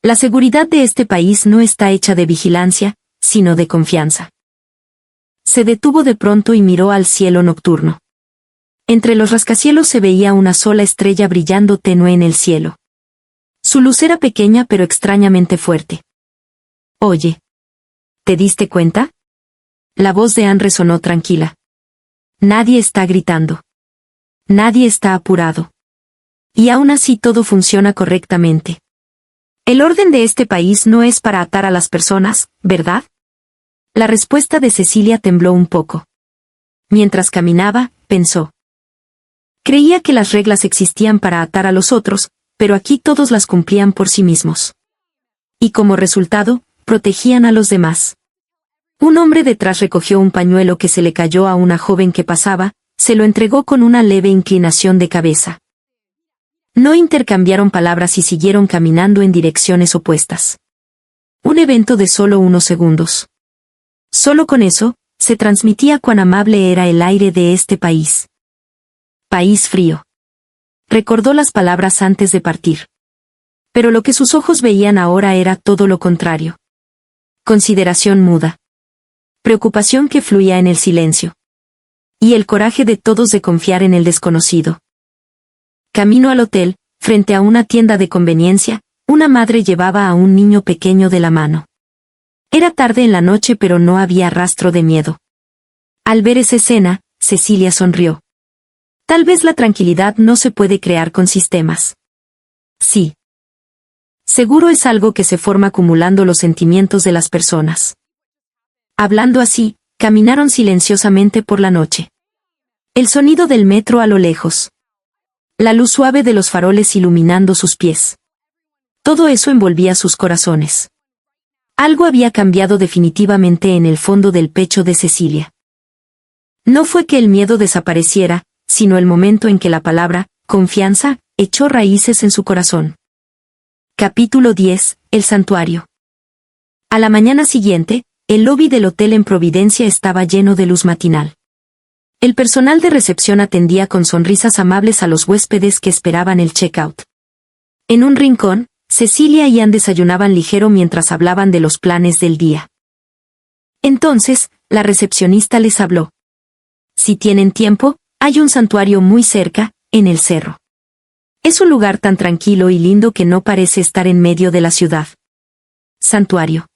La seguridad de este país no está hecha de vigilancia, sino de confianza. Se detuvo de pronto y miró al cielo nocturno. Entre los rascacielos se veía una sola estrella brillando tenue en el cielo. Su luz era pequeña pero extrañamente fuerte. Oye. ¿Te diste cuenta? La voz de Anne resonó tranquila. Nadie está gritando. Nadie está apurado. Y aún así todo funciona correctamente. El orden de este país no es para atar a las personas, ¿verdad? La respuesta de Cecilia tembló un poco. Mientras caminaba, pensó. Creía que las reglas existían para atar a los otros, pero aquí todos las cumplían por sí mismos. Y como resultado, protegían a los demás. Un hombre detrás recogió un pañuelo que se le cayó a una joven que pasaba, se lo entregó con una leve inclinación de cabeza. No intercambiaron palabras y siguieron caminando en direcciones opuestas. Un evento de solo unos segundos. Solo con eso, se transmitía cuán amable era el aire de este país. País frío. Recordó las palabras antes de partir. Pero lo que sus ojos veían ahora era todo lo contrario. Consideración muda. Preocupación que fluía en el silencio. Y el coraje de todos de confiar en el desconocido. Camino al hotel, frente a una tienda de conveniencia, una madre llevaba a un niño pequeño de la mano. Era tarde en la noche pero no había rastro de miedo. Al ver esa escena, Cecilia sonrió. Tal vez la tranquilidad no se puede crear con sistemas. Sí. Seguro es algo que se forma acumulando los sentimientos de las personas. Hablando así, caminaron silenciosamente por la noche. El sonido del metro a lo lejos. La luz suave de los faroles iluminando sus pies. Todo eso envolvía sus corazones. Algo había cambiado definitivamente en el fondo del pecho de Cecilia. No fue que el miedo desapareciera, sino el momento en que la palabra, confianza, echó raíces en su corazón. Capítulo 10, El santuario. A la mañana siguiente, el lobby del hotel en Providencia estaba lleno de luz matinal. El personal de recepción atendía con sonrisas amables a los huéspedes que esperaban el check-out. En un rincón, Cecilia y Anne desayunaban ligero mientras hablaban de los planes del día. Entonces, la recepcionista les habló. Si tienen tiempo, hay un santuario muy cerca, en el cerro. Es un lugar tan tranquilo y lindo que no parece estar en medio de la ciudad. Santuario.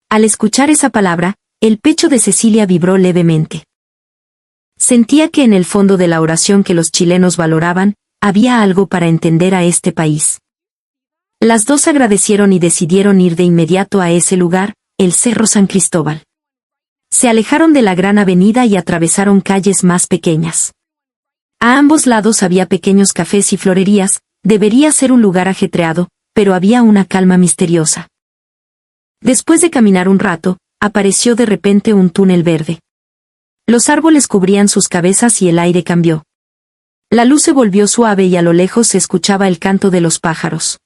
Al escuchar esa palabra, el pecho de Cecilia vibró levemente. Sentía que en el fondo de la oración que los chilenos valoraban, había algo para entender a este país. Las dos agradecieron y decidieron ir de inmediato a ese lugar, el Cerro San Cristóbal. Se alejaron de la gran avenida y atravesaron calles más pequeñas. A ambos lados había pequeños cafés y florerías, debería ser un lugar ajetreado, pero había una calma misteriosa. Después de caminar un rato, apareció de repente un túnel verde. Los árboles cubrían sus cabezas y el aire cambió. La luz se volvió suave y a lo lejos se escuchaba el canto de los pájaros.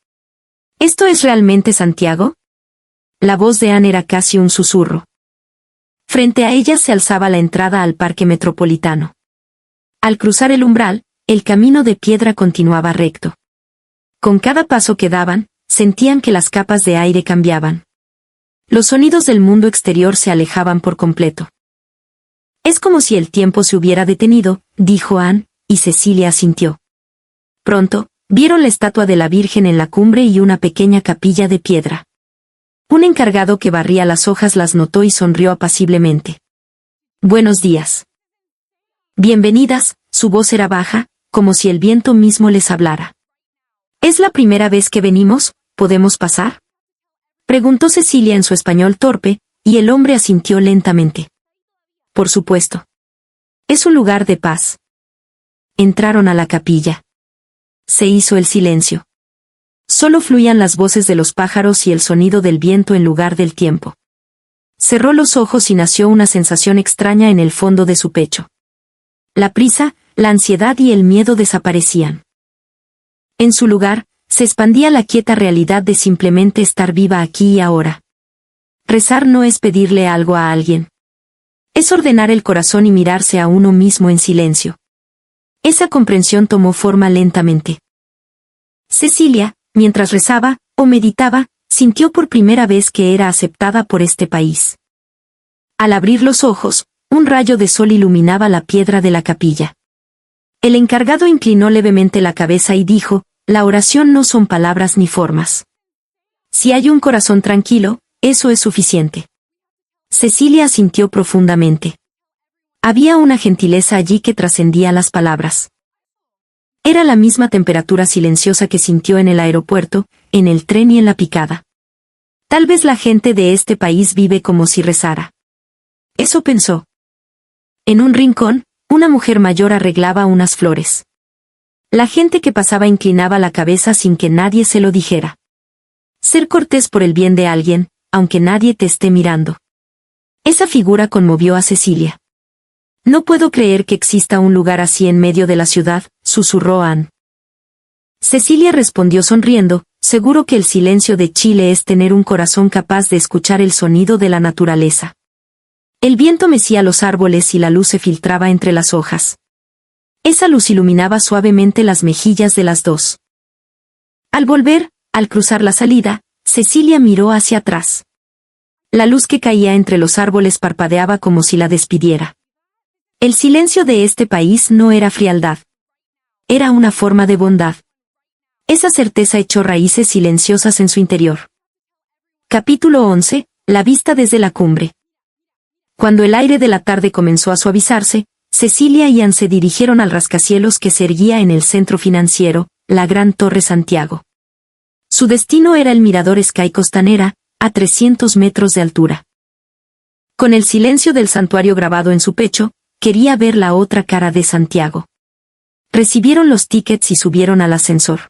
¿Esto es realmente Santiago? La voz de Anne era casi un susurro. Frente a ella se alzaba la entrada al parque metropolitano. Al cruzar el umbral, el camino de piedra continuaba recto. Con cada paso que daban, sentían que las capas de aire cambiaban. Los sonidos del mundo exterior se alejaban por completo. Es como si el tiempo se hubiera detenido, dijo Anne, y Cecilia asintió. Pronto, vieron la estatua de la Virgen en la cumbre y una pequeña capilla de piedra. Un encargado que barría las hojas las notó y sonrió apaciblemente. Buenos días. Bienvenidas, su voz era baja, como si el viento mismo les hablara. ¿Es la primera vez que venimos? ¿Podemos pasar? Preguntó Cecilia en su español torpe, y el hombre asintió lentamente. Por supuesto. Es un lugar de paz. Entraron a la capilla. Se hizo el silencio. Solo fluían las voces de los pájaros y el sonido del viento en lugar del tiempo. Cerró los ojos y nació una sensación extraña en el fondo de su pecho. La prisa, la ansiedad y el miedo desaparecían. En su lugar, se expandía la quieta realidad de simplemente estar viva aquí y ahora. Rezar no es pedirle algo a alguien. Es ordenar el corazón y mirarse a uno mismo en silencio. Esa comprensión tomó forma lentamente. Cecilia, mientras rezaba, o meditaba, sintió por primera vez que era aceptada por este país. Al abrir los ojos, un rayo de sol iluminaba la piedra de la capilla. El encargado inclinó levemente la cabeza y dijo, la oración no son palabras ni formas. Si hay un corazón tranquilo, eso es suficiente. Cecilia asintió profundamente. Había una gentileza allí que trascendía las palabras. Era la misma temperatura silenciosa que sintió en el aeropuerto, en el tren y en la picada. Tal vez la gente de este país vive como si rezara. Eso pensó. En un rincón, una mujer mayor arreglaba unas flores. La gente que pasaba inclinaba la cabeza sin que nadie se lo dijera. Ser cortés por el bien de alguien, aunque nadie te esté mirando. Esa figura conmovió a Cecilia. No puedo creer que exista un lugar así en medio de la ciudad, susurró Anne. Cecilia respondió sonriendo, seguro que el silencio de Chile es tener un corazón capaz de escuchar el sonido de la naturaleza. El viento mecía los árboles y la luz se filtraba entre las hojas. Esa luz iluminaba suavemente las mejillas de las dos. Al volver, al cruzar la salida, Cecilia miró hacia atrás. La luz que caía entre los árboles parpadeaba como si la despidiera. El silencio de este país no era frialdad. Era una forma de bondad. Esa certeza echó raíces silenciosas en su interior. Capítulo 11. La vista desde la cumbre. Cuando el aire de la tarde comenzó a suavizarse, Cecilia y Anne se dirigieron al rascacielos que se erguía en el centro financiero, la Gran Torre Santiago. Su destino era el mirador Sky Costanera, a 300 metros de altura. Con el silencio del santuario grabado en su pecho, quería ver la otra cara de Santiago. Recibieron los tickets y subieron al ascensor.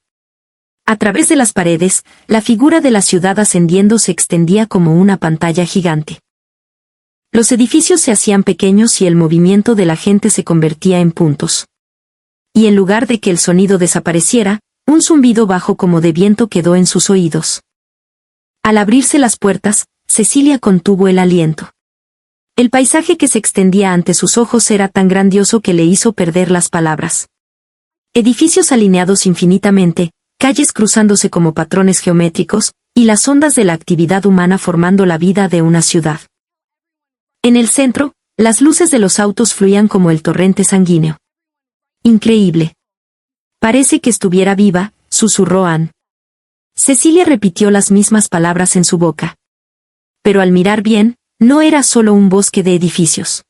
A través de las paredes, la figura de la ciudad ascendiendo se extendía como una pantalla gigante. Los edificios se hacían pequeños y el movimiento de la gente se convertía en puntos. Y en lugar de que el sonido desapareciera, un zumbido bajo como de viento quedó en sus oídos. Al abrirse las puertas, Cecilia contuvo el aliento. El paisaje que se extendía ante sus ojos era tan grandioso que le hizo perder las palabras. Edificios alineados infinitamente, calles cruzándose como patrones geométricos, y las ondas de la actividad humana formando la vida de una ciudad. En el centro, las luces de los autos fluían como el torrente sanguíneo. Increíble. Parece que estuviera viva, susurró Anne. Cecilia repitió las mismas palabras en su boca. Pero al mirar bien, no era solo un bosque de edificios.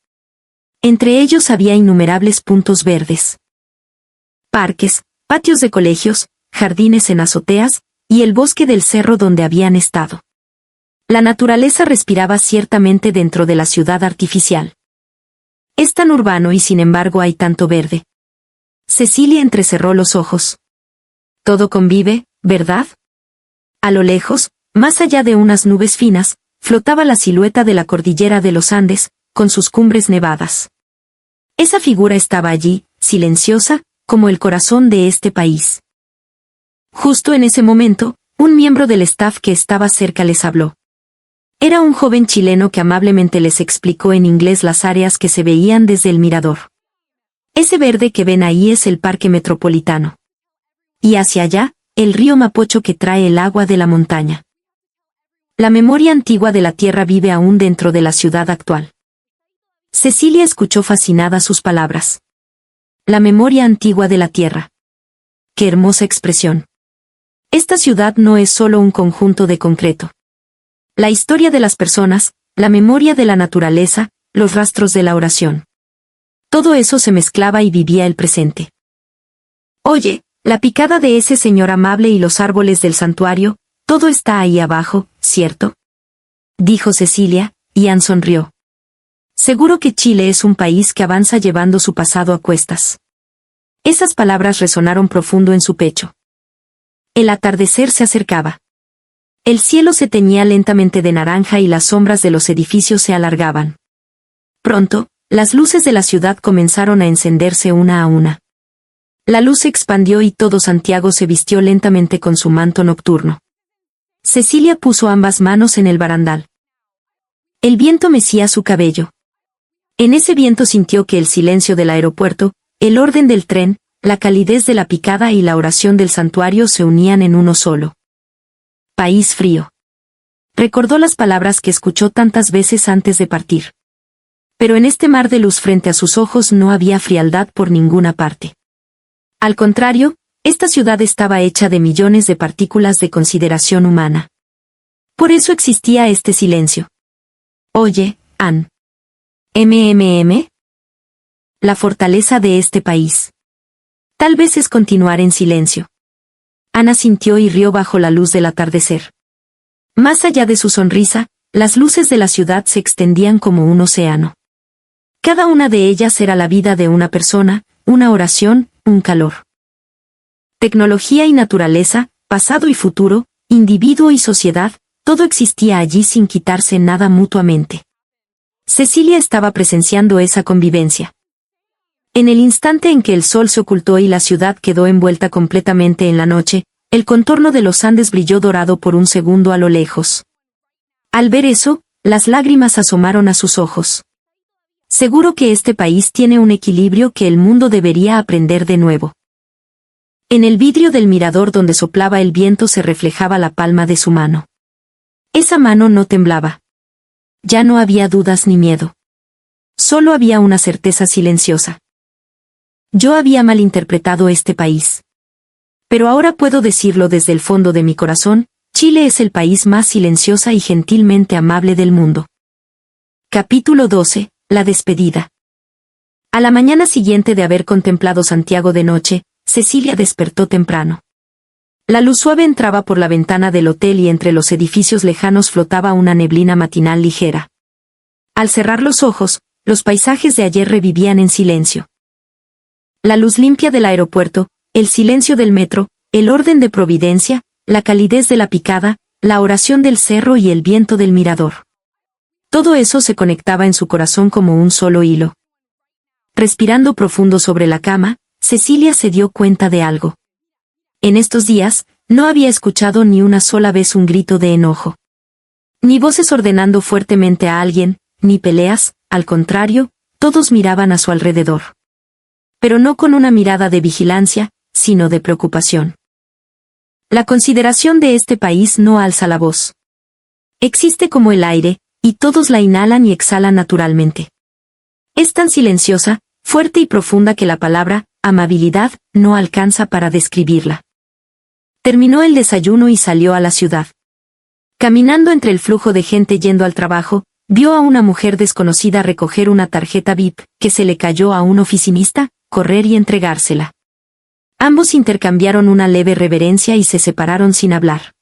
Entre ellos había innumerables puntos verdes. Parques, patios de colegios, jardines en azoteas, y el bosque del cerro donde habían estado. La naturaleza respiraba ciertamente dentro de la ciudad artificial. Es tan urbano y sin embargo hay tanto verde. Cecilia entrecerró los ojos. Todo convive, ¿verdad? A lo lejos, más allá de unas nubes finas, flotaba la silueta de la cordillera de los Andes, con sus cumbres nevadas. Esa figura estaba allí, silenciosa, como el corazón de este país. Justo en ese momento, un miembro del staff que estaba cerca les habló. Era un joven chileno que amablemente les explicó en inglés las áreas que se veían desde el mirador. Ese verde que ven ahí es el Parque Metropolitano. Y hacia allá, el río Mapocho que trae el agua de la montaña. La memoria antigua de la tierra vive aún dentro de la ciudad actual. Cecilia escuchó fascinada sus palabras. La memoria antigua de la tierra. ¡Qué hermosa expresión! Esta ciudad no es solo un conjunto de concreto. La historia de las personas, la memoria de la naturaleza, los rastros de la oración. Todo eso se mezclaba y vivía el presente. Oye, la picada de ese señor amable y los árboles del santuario, todo está ahí abajo, ¿cierto? Dijo Cecilia, y Ann sonrió. Seguro que Chile es un país que avanza llevando su pasado a cuestas. Esas palabras resonaron profundo en su pecho. El atardecer se acercaba. El cielo se teñía lentamente de naranja y las sombras de los edificios se alargaban. Pronto, las luces de la ciudad comenzaron a encenderse una a una. La luz se expandió y todo Santiago se vistió lentamente con su manto nocturno. Cecilia puso ambas manos en el barandal. El viento mecía su cabello. En ese viento sintió que el silencio del aeropuerto, el orden del tren, la calidez de la picada y la oración del santuario se unían en uno solo. País frío. Recordó las palabras que escuchó tantas veces antes de partir. Pero en este mar de luz frente a sus ojos no había frialdad por ninguna parte. Al contrario, esta ciudad estaba hecha de millones de partículas de consideración humana. Por eso existía este silencio. Oye, Ann. La fortaleza de este país. Tal vez es continuar en silencio. Ana sintió y rió bajo la luz del atardecer. Más allá de su sonrisa, las luces de la ciudad se extendían como un océano. Cada una de ellas era la vida de una persona, una oración, un calor. Tecnología y naturaleza, pasado y futuro, individuo y sociedad, todo existía allí sin quitarse nada mutuamente. Cecilia estaba presenciando esa convivencia. En el instante en que el sol se ocultó y la ciudad quedó envuelta completamente en la noche, el contorno de los Andes brilló dorado por un segundo a lo lejos. Al ver eso, las lágrimas asomaron a sus ojos. Seguro que este país tiene un equilibrio que el mundo debería aprender de nuevo. En el vidrio del mirador donde soplaba el viento se reflejaba la palma de su mano. Esa mano no temblaba. Ya no había dudas ni miedo. Solo había una certeza silenciosa. Yo había malinterpretado este país. Pero ahora puedo decirlo desde el fondo de mi corazón, Chile es el país más silenciosa y gentilmente amable del mundo. Capítulo 12. La despedida. A la mañana siguiente de haber contemplado Santiago de noche, Cecilia despertó temprano. La luz suave entraba por la ventana del hotel y entre los edificios lejanos flotaba una neblina matinal ligera. Al cerrar los ojos, los paisajes de ayer revivían en silencio. La luz limpia del aeropuerto, el silencio del metro, el orden de Providencia, la calidez de la picada, la oración del cerro y el viento del mirador. Todo eso se conectaba en su corazón como un solo hilo. Respirando profundo sobre la cama, Cecilia se dio cuenta de algo. En estos días, no había escuchado ni una sola vez un grito de enojo. Ni voces ordenando fuertemente a alguien, ni peleas, al contrario, todos miraban a su alrededor. Pero no con una mirada de vigilancia, sino de preocupación. La consideración de este país no alza la voz. Existe como el aire, y todos la inhalan y exhalan naturalmente. Es tan silenciosa, fuerte y profunda que la palabra, amabilidad, no alcanza para describirla. Terminó el desayuno y salió a la ciudad. Caminando entre el flujo de gente yendo al trabajo, vio a una mujer desconocida recoger una tarjeta VIP, que se le cayó a un oficinista, correr y entregársela. Ambos intercambiaron una leve reverencia y se separaron sin hablar.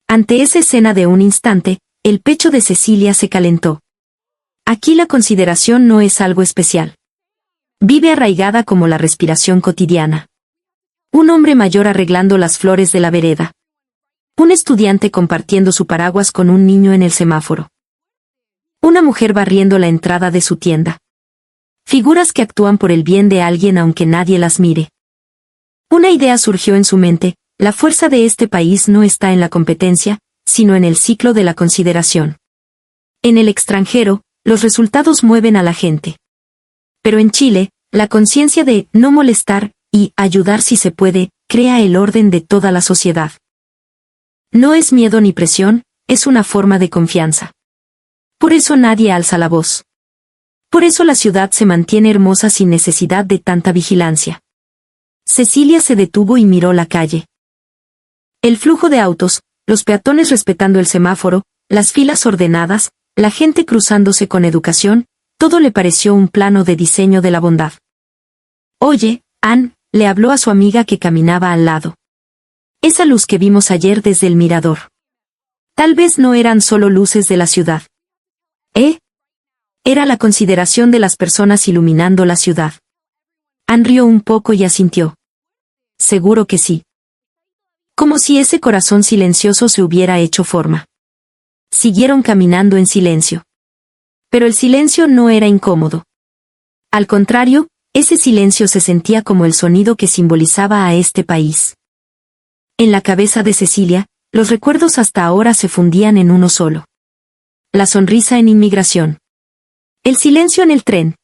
Ante esa escena de un instante, el pecho de Cecilia se calentó. Aquí la consideración no es algo especial. Vive arraigada como la respiración cotidiana. Un hombre mayor arreglando las flores de la vereda. Un estudiante compartiendo su paraguas con un niño en el semáforo. Una mujer barriendo la entrada de su tienda. Figuras que actúan por el bien de alguien aunque nadie las mire. Una idea surgió en su mente: la fuerza de este país no está en la competencia, sino en el ciclo de la consideración. En el extranjero, los resultados mueven a la gente. Pero en Chile, la conciencia de no molestar y ayudar si se puede, crea el orden de toda la sociedad. No es miedo ni presión, es una forma de confianza. Por eso nadie alza la voz. Por eso la ciudad se mantiene hermosa sin necesidad de tanta vigilancia. Cecilia se detuvo y miró la calle. El flujo de autos, los peatones respetando el semáforo, las filas ordenadas, la gente cruzándose con educación, todo le pareció un plano de diseño de la bondad. Oye, Ann, le habló a su amiga que caminaba al lado. Esa luz que vimos ayer desde el mirador. Tal vez no eran solo luces de la ciudad. Era la consideración de las personas iluminando la ciudad. Ann rió un poco y asintió. Seguro que sí. Como si ese corazón silencioso se hubiera hecho forma. Siguieron caminando en silencio. Pero el silencio no era incómodo. Al contrario, ese silencio se sentía como el sonido que simbolizaba a este país. En la cabeza de Cecilia, los recuerdos hasta ahora se fundían en uno solo. La sonrisa en inmigración. El silencio en el tren.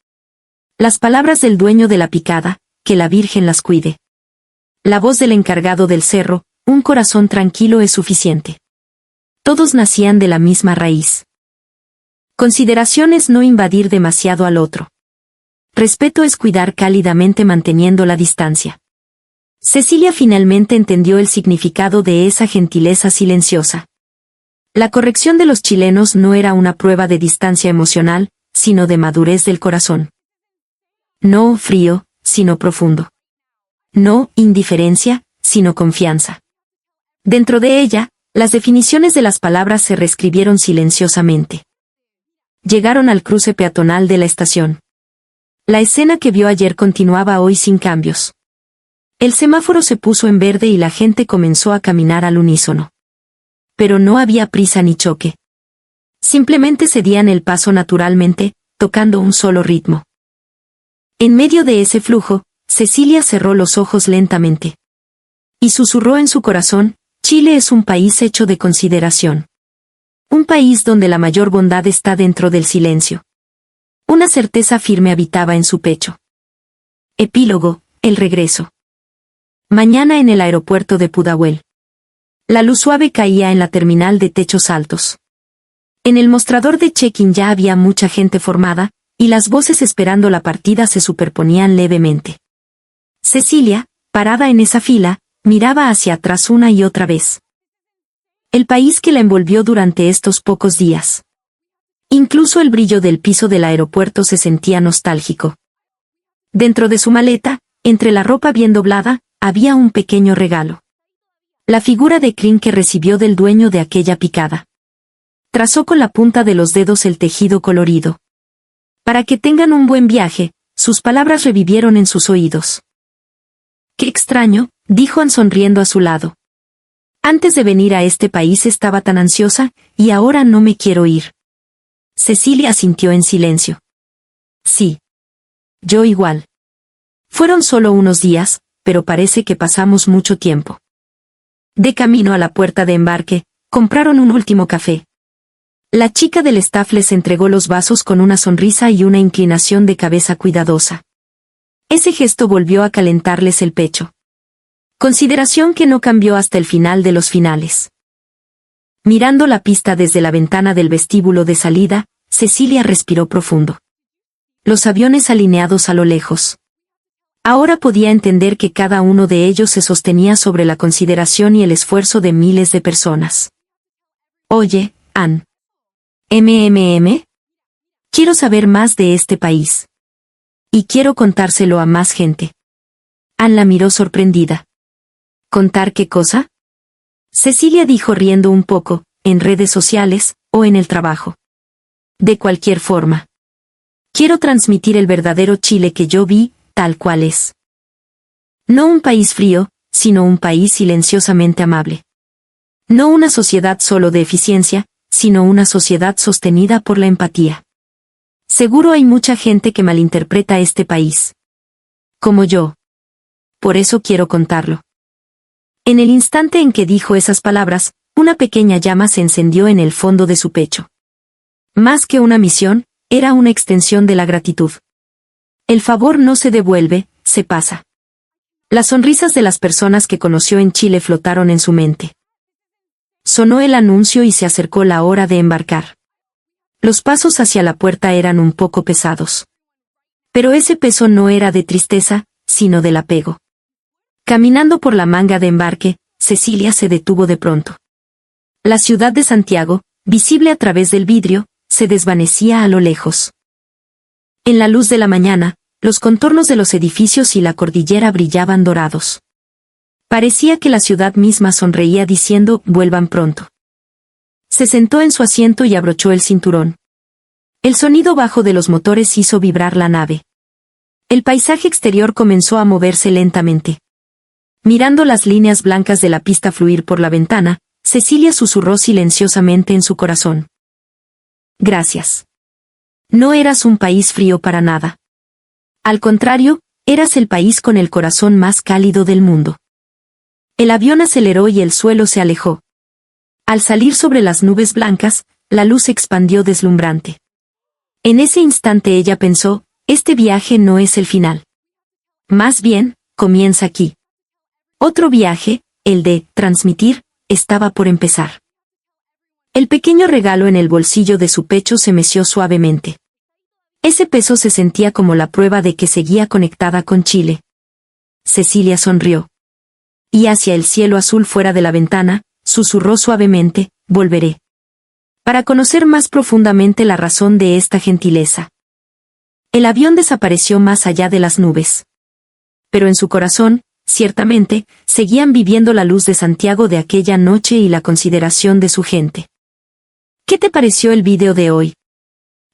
Las palabras del dueño de la picada, que la Virgen las cuide. La voz del encargado del cerro, un corazón tranquilo es suficiente. Todos nacían de la misma raíz. Consideración es no invadir demasiado al otro. Respeto es cuidar cálidamente manteniendo la distancia. Cecilia finalmente entendió el significado de esa gentileza silenciosa. La corrección de los chilenos no era una prueba de distancia emocional, sino de madurez del corazón. No frío, sino profundo. No indiferencia, sino confianza. Dentro de ella, las definiciones de las palabras se reescribieron silenciosamente. Llegaron al cruce peatonal de la estación. La escena que vio ayer continuaba hoy sin cambios. El semáforo se puso en verde y la gente comenzó a caminar al unísono. Pero no había prisa ni choque. Simplemente cedían el paso naturalmente, tocando un solo ritmo. En medio de ese flujo, Cecilia cerró los ojos lentamente. Y susurró en su corazón, Chile es un país hecho de consideración. Un país donde la mayor bondad está dentro del silencio. Una certeza firme habitaba en su pecho. Epílogo, el regreso. Mañana en el aeropuerto de Pudahuel. La luz suave caía en la terminal de techos altos. En el mostrador de check-in ya había mucha gente formada, y las voces esperando la partida se superponían levemente. Cecilia, parada en esa fila, miraba hacia atrás una y otra vez. El país que la envolvió durante estos pocos días. Incluso el brillo del piso del aeropuerto se sentía nostálgico. Dentro de su maleta, entre la ropa bien doblada, había un pequeño regalo. La figura de Clint que recibió del dueño de aquella picada. Trazó con la punta de los dedos el tejido colorido. Para que tengan un buen viaje, sus palabras revivieron en sus oídos. Qué extraño, dijo Ann sonriendo a su lado. Antes de venir a este país estaba tan ansiosa, y ahora no me quiero ir. Cecilia asintió en silencio. Sí. Yo igual. Fueron solo unos días, pero parece que pasamos mucho tiempo. De camino a la puerta de embarque, compraron un último café. La chica del staff les entregó los vasos con una sonrisa y una inclinación de cabeza cuidadosa. Ese gesto volvió a calentarles el pecho. Consideración que no cambió hasta el final de los finales. Mirando la pista desde la ventana del vestíbulo de salida, Cecilia respiró profundo. Los aviones alineados a lo lejos. Ahora podía entender que cada uno de ellos se sostenía sobre la consideración y el esfuerzo de miles de personas. Oye, Ann. Quiero saber más de este país. Y quiero contárselo a más gente. Ann la miró sorprendida. ¿Contar qué cosa? Cecilia dijo riendo un poco, en redes sociales, o en el trabajo. De cualquier forma. Quiero transmitir el verdadero Chile que yo vi, tal cual es. No un país frío, sino un país silenciosamente amable. No una sociedad solo de eficiencia, sino una sociedad sostenida por la empatía. Seguro hay mucha gente que malinterpreta este país. Como yo. Por eso quiero contarlo. En el instante en que dijo esas palabras, Una pequeña llama se encendió en el fondo de su pecho. Más que una misión, era una extensión de la gratitud. El favor no se devuelve, se pasa. Las sonrisas de las personas que conoció en Chile flotaron en su mente. Sonó el anuncio y se acercó la hora de embarcar. Los pasos hacia la puerta eran un poco pesados. Pero ese peso no era de tristeza, sino del apego. Caminando por la manga de embarque, Cecilia se detuvo de pronto. La ciudad de Santiago, visible a través del vidrio, se desvanecía a lo lejos. En la luz de la mañana, los contornos de los edificios y la cordillera brillaban dorados. Parecía que la ciudad misma sonreía diciendo, vuelvan pronto. Se sentó en su asiento y abrochó el cinturón. El sonido bajo de los motores hizo vibrar la nave. El paisaje exterior comenzó a moverse lentamente. Mirando las líneas blancas de la pista fluir por la ventana, Cecilia susurró silenciosamente en su corazón. Gracias. No eras un país frío para nada. Al contrario, eras el país con el corazón más cálido del mundo. El avión aceleró y el suelo se alejó. Al salir sobre las nubes blancas, la luz se expandió deslumbrante. En ese instante ella pensó, este viaje no es el final. Más bien, comienza aquí. Otro viaje, el de transmitir, estaba por empezar. El pequeño regalo en el bolsillo de su pecho se meció suavemente. Ese peso se sentía como la prueba de que seguía conectada con Chile. Cecilia sonrió. Y hacia el cielo azul fuera de la ventana, susurró suavemente, volveré. Para conocer más profundamente la razón de esta gentileza. El avión desapareció más allá de las nubes. Pero en su corazón, ciertamente, seguían viviendo la luz de Santiago de aquella noche y la consideración de su gente. ¿Qué te pareció el video de hoy?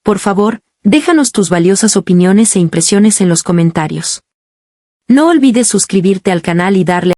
Por favor, déjanos tus valiosas opiniones e impresiones en los comentarios. No olvides suscribirte al canal y darle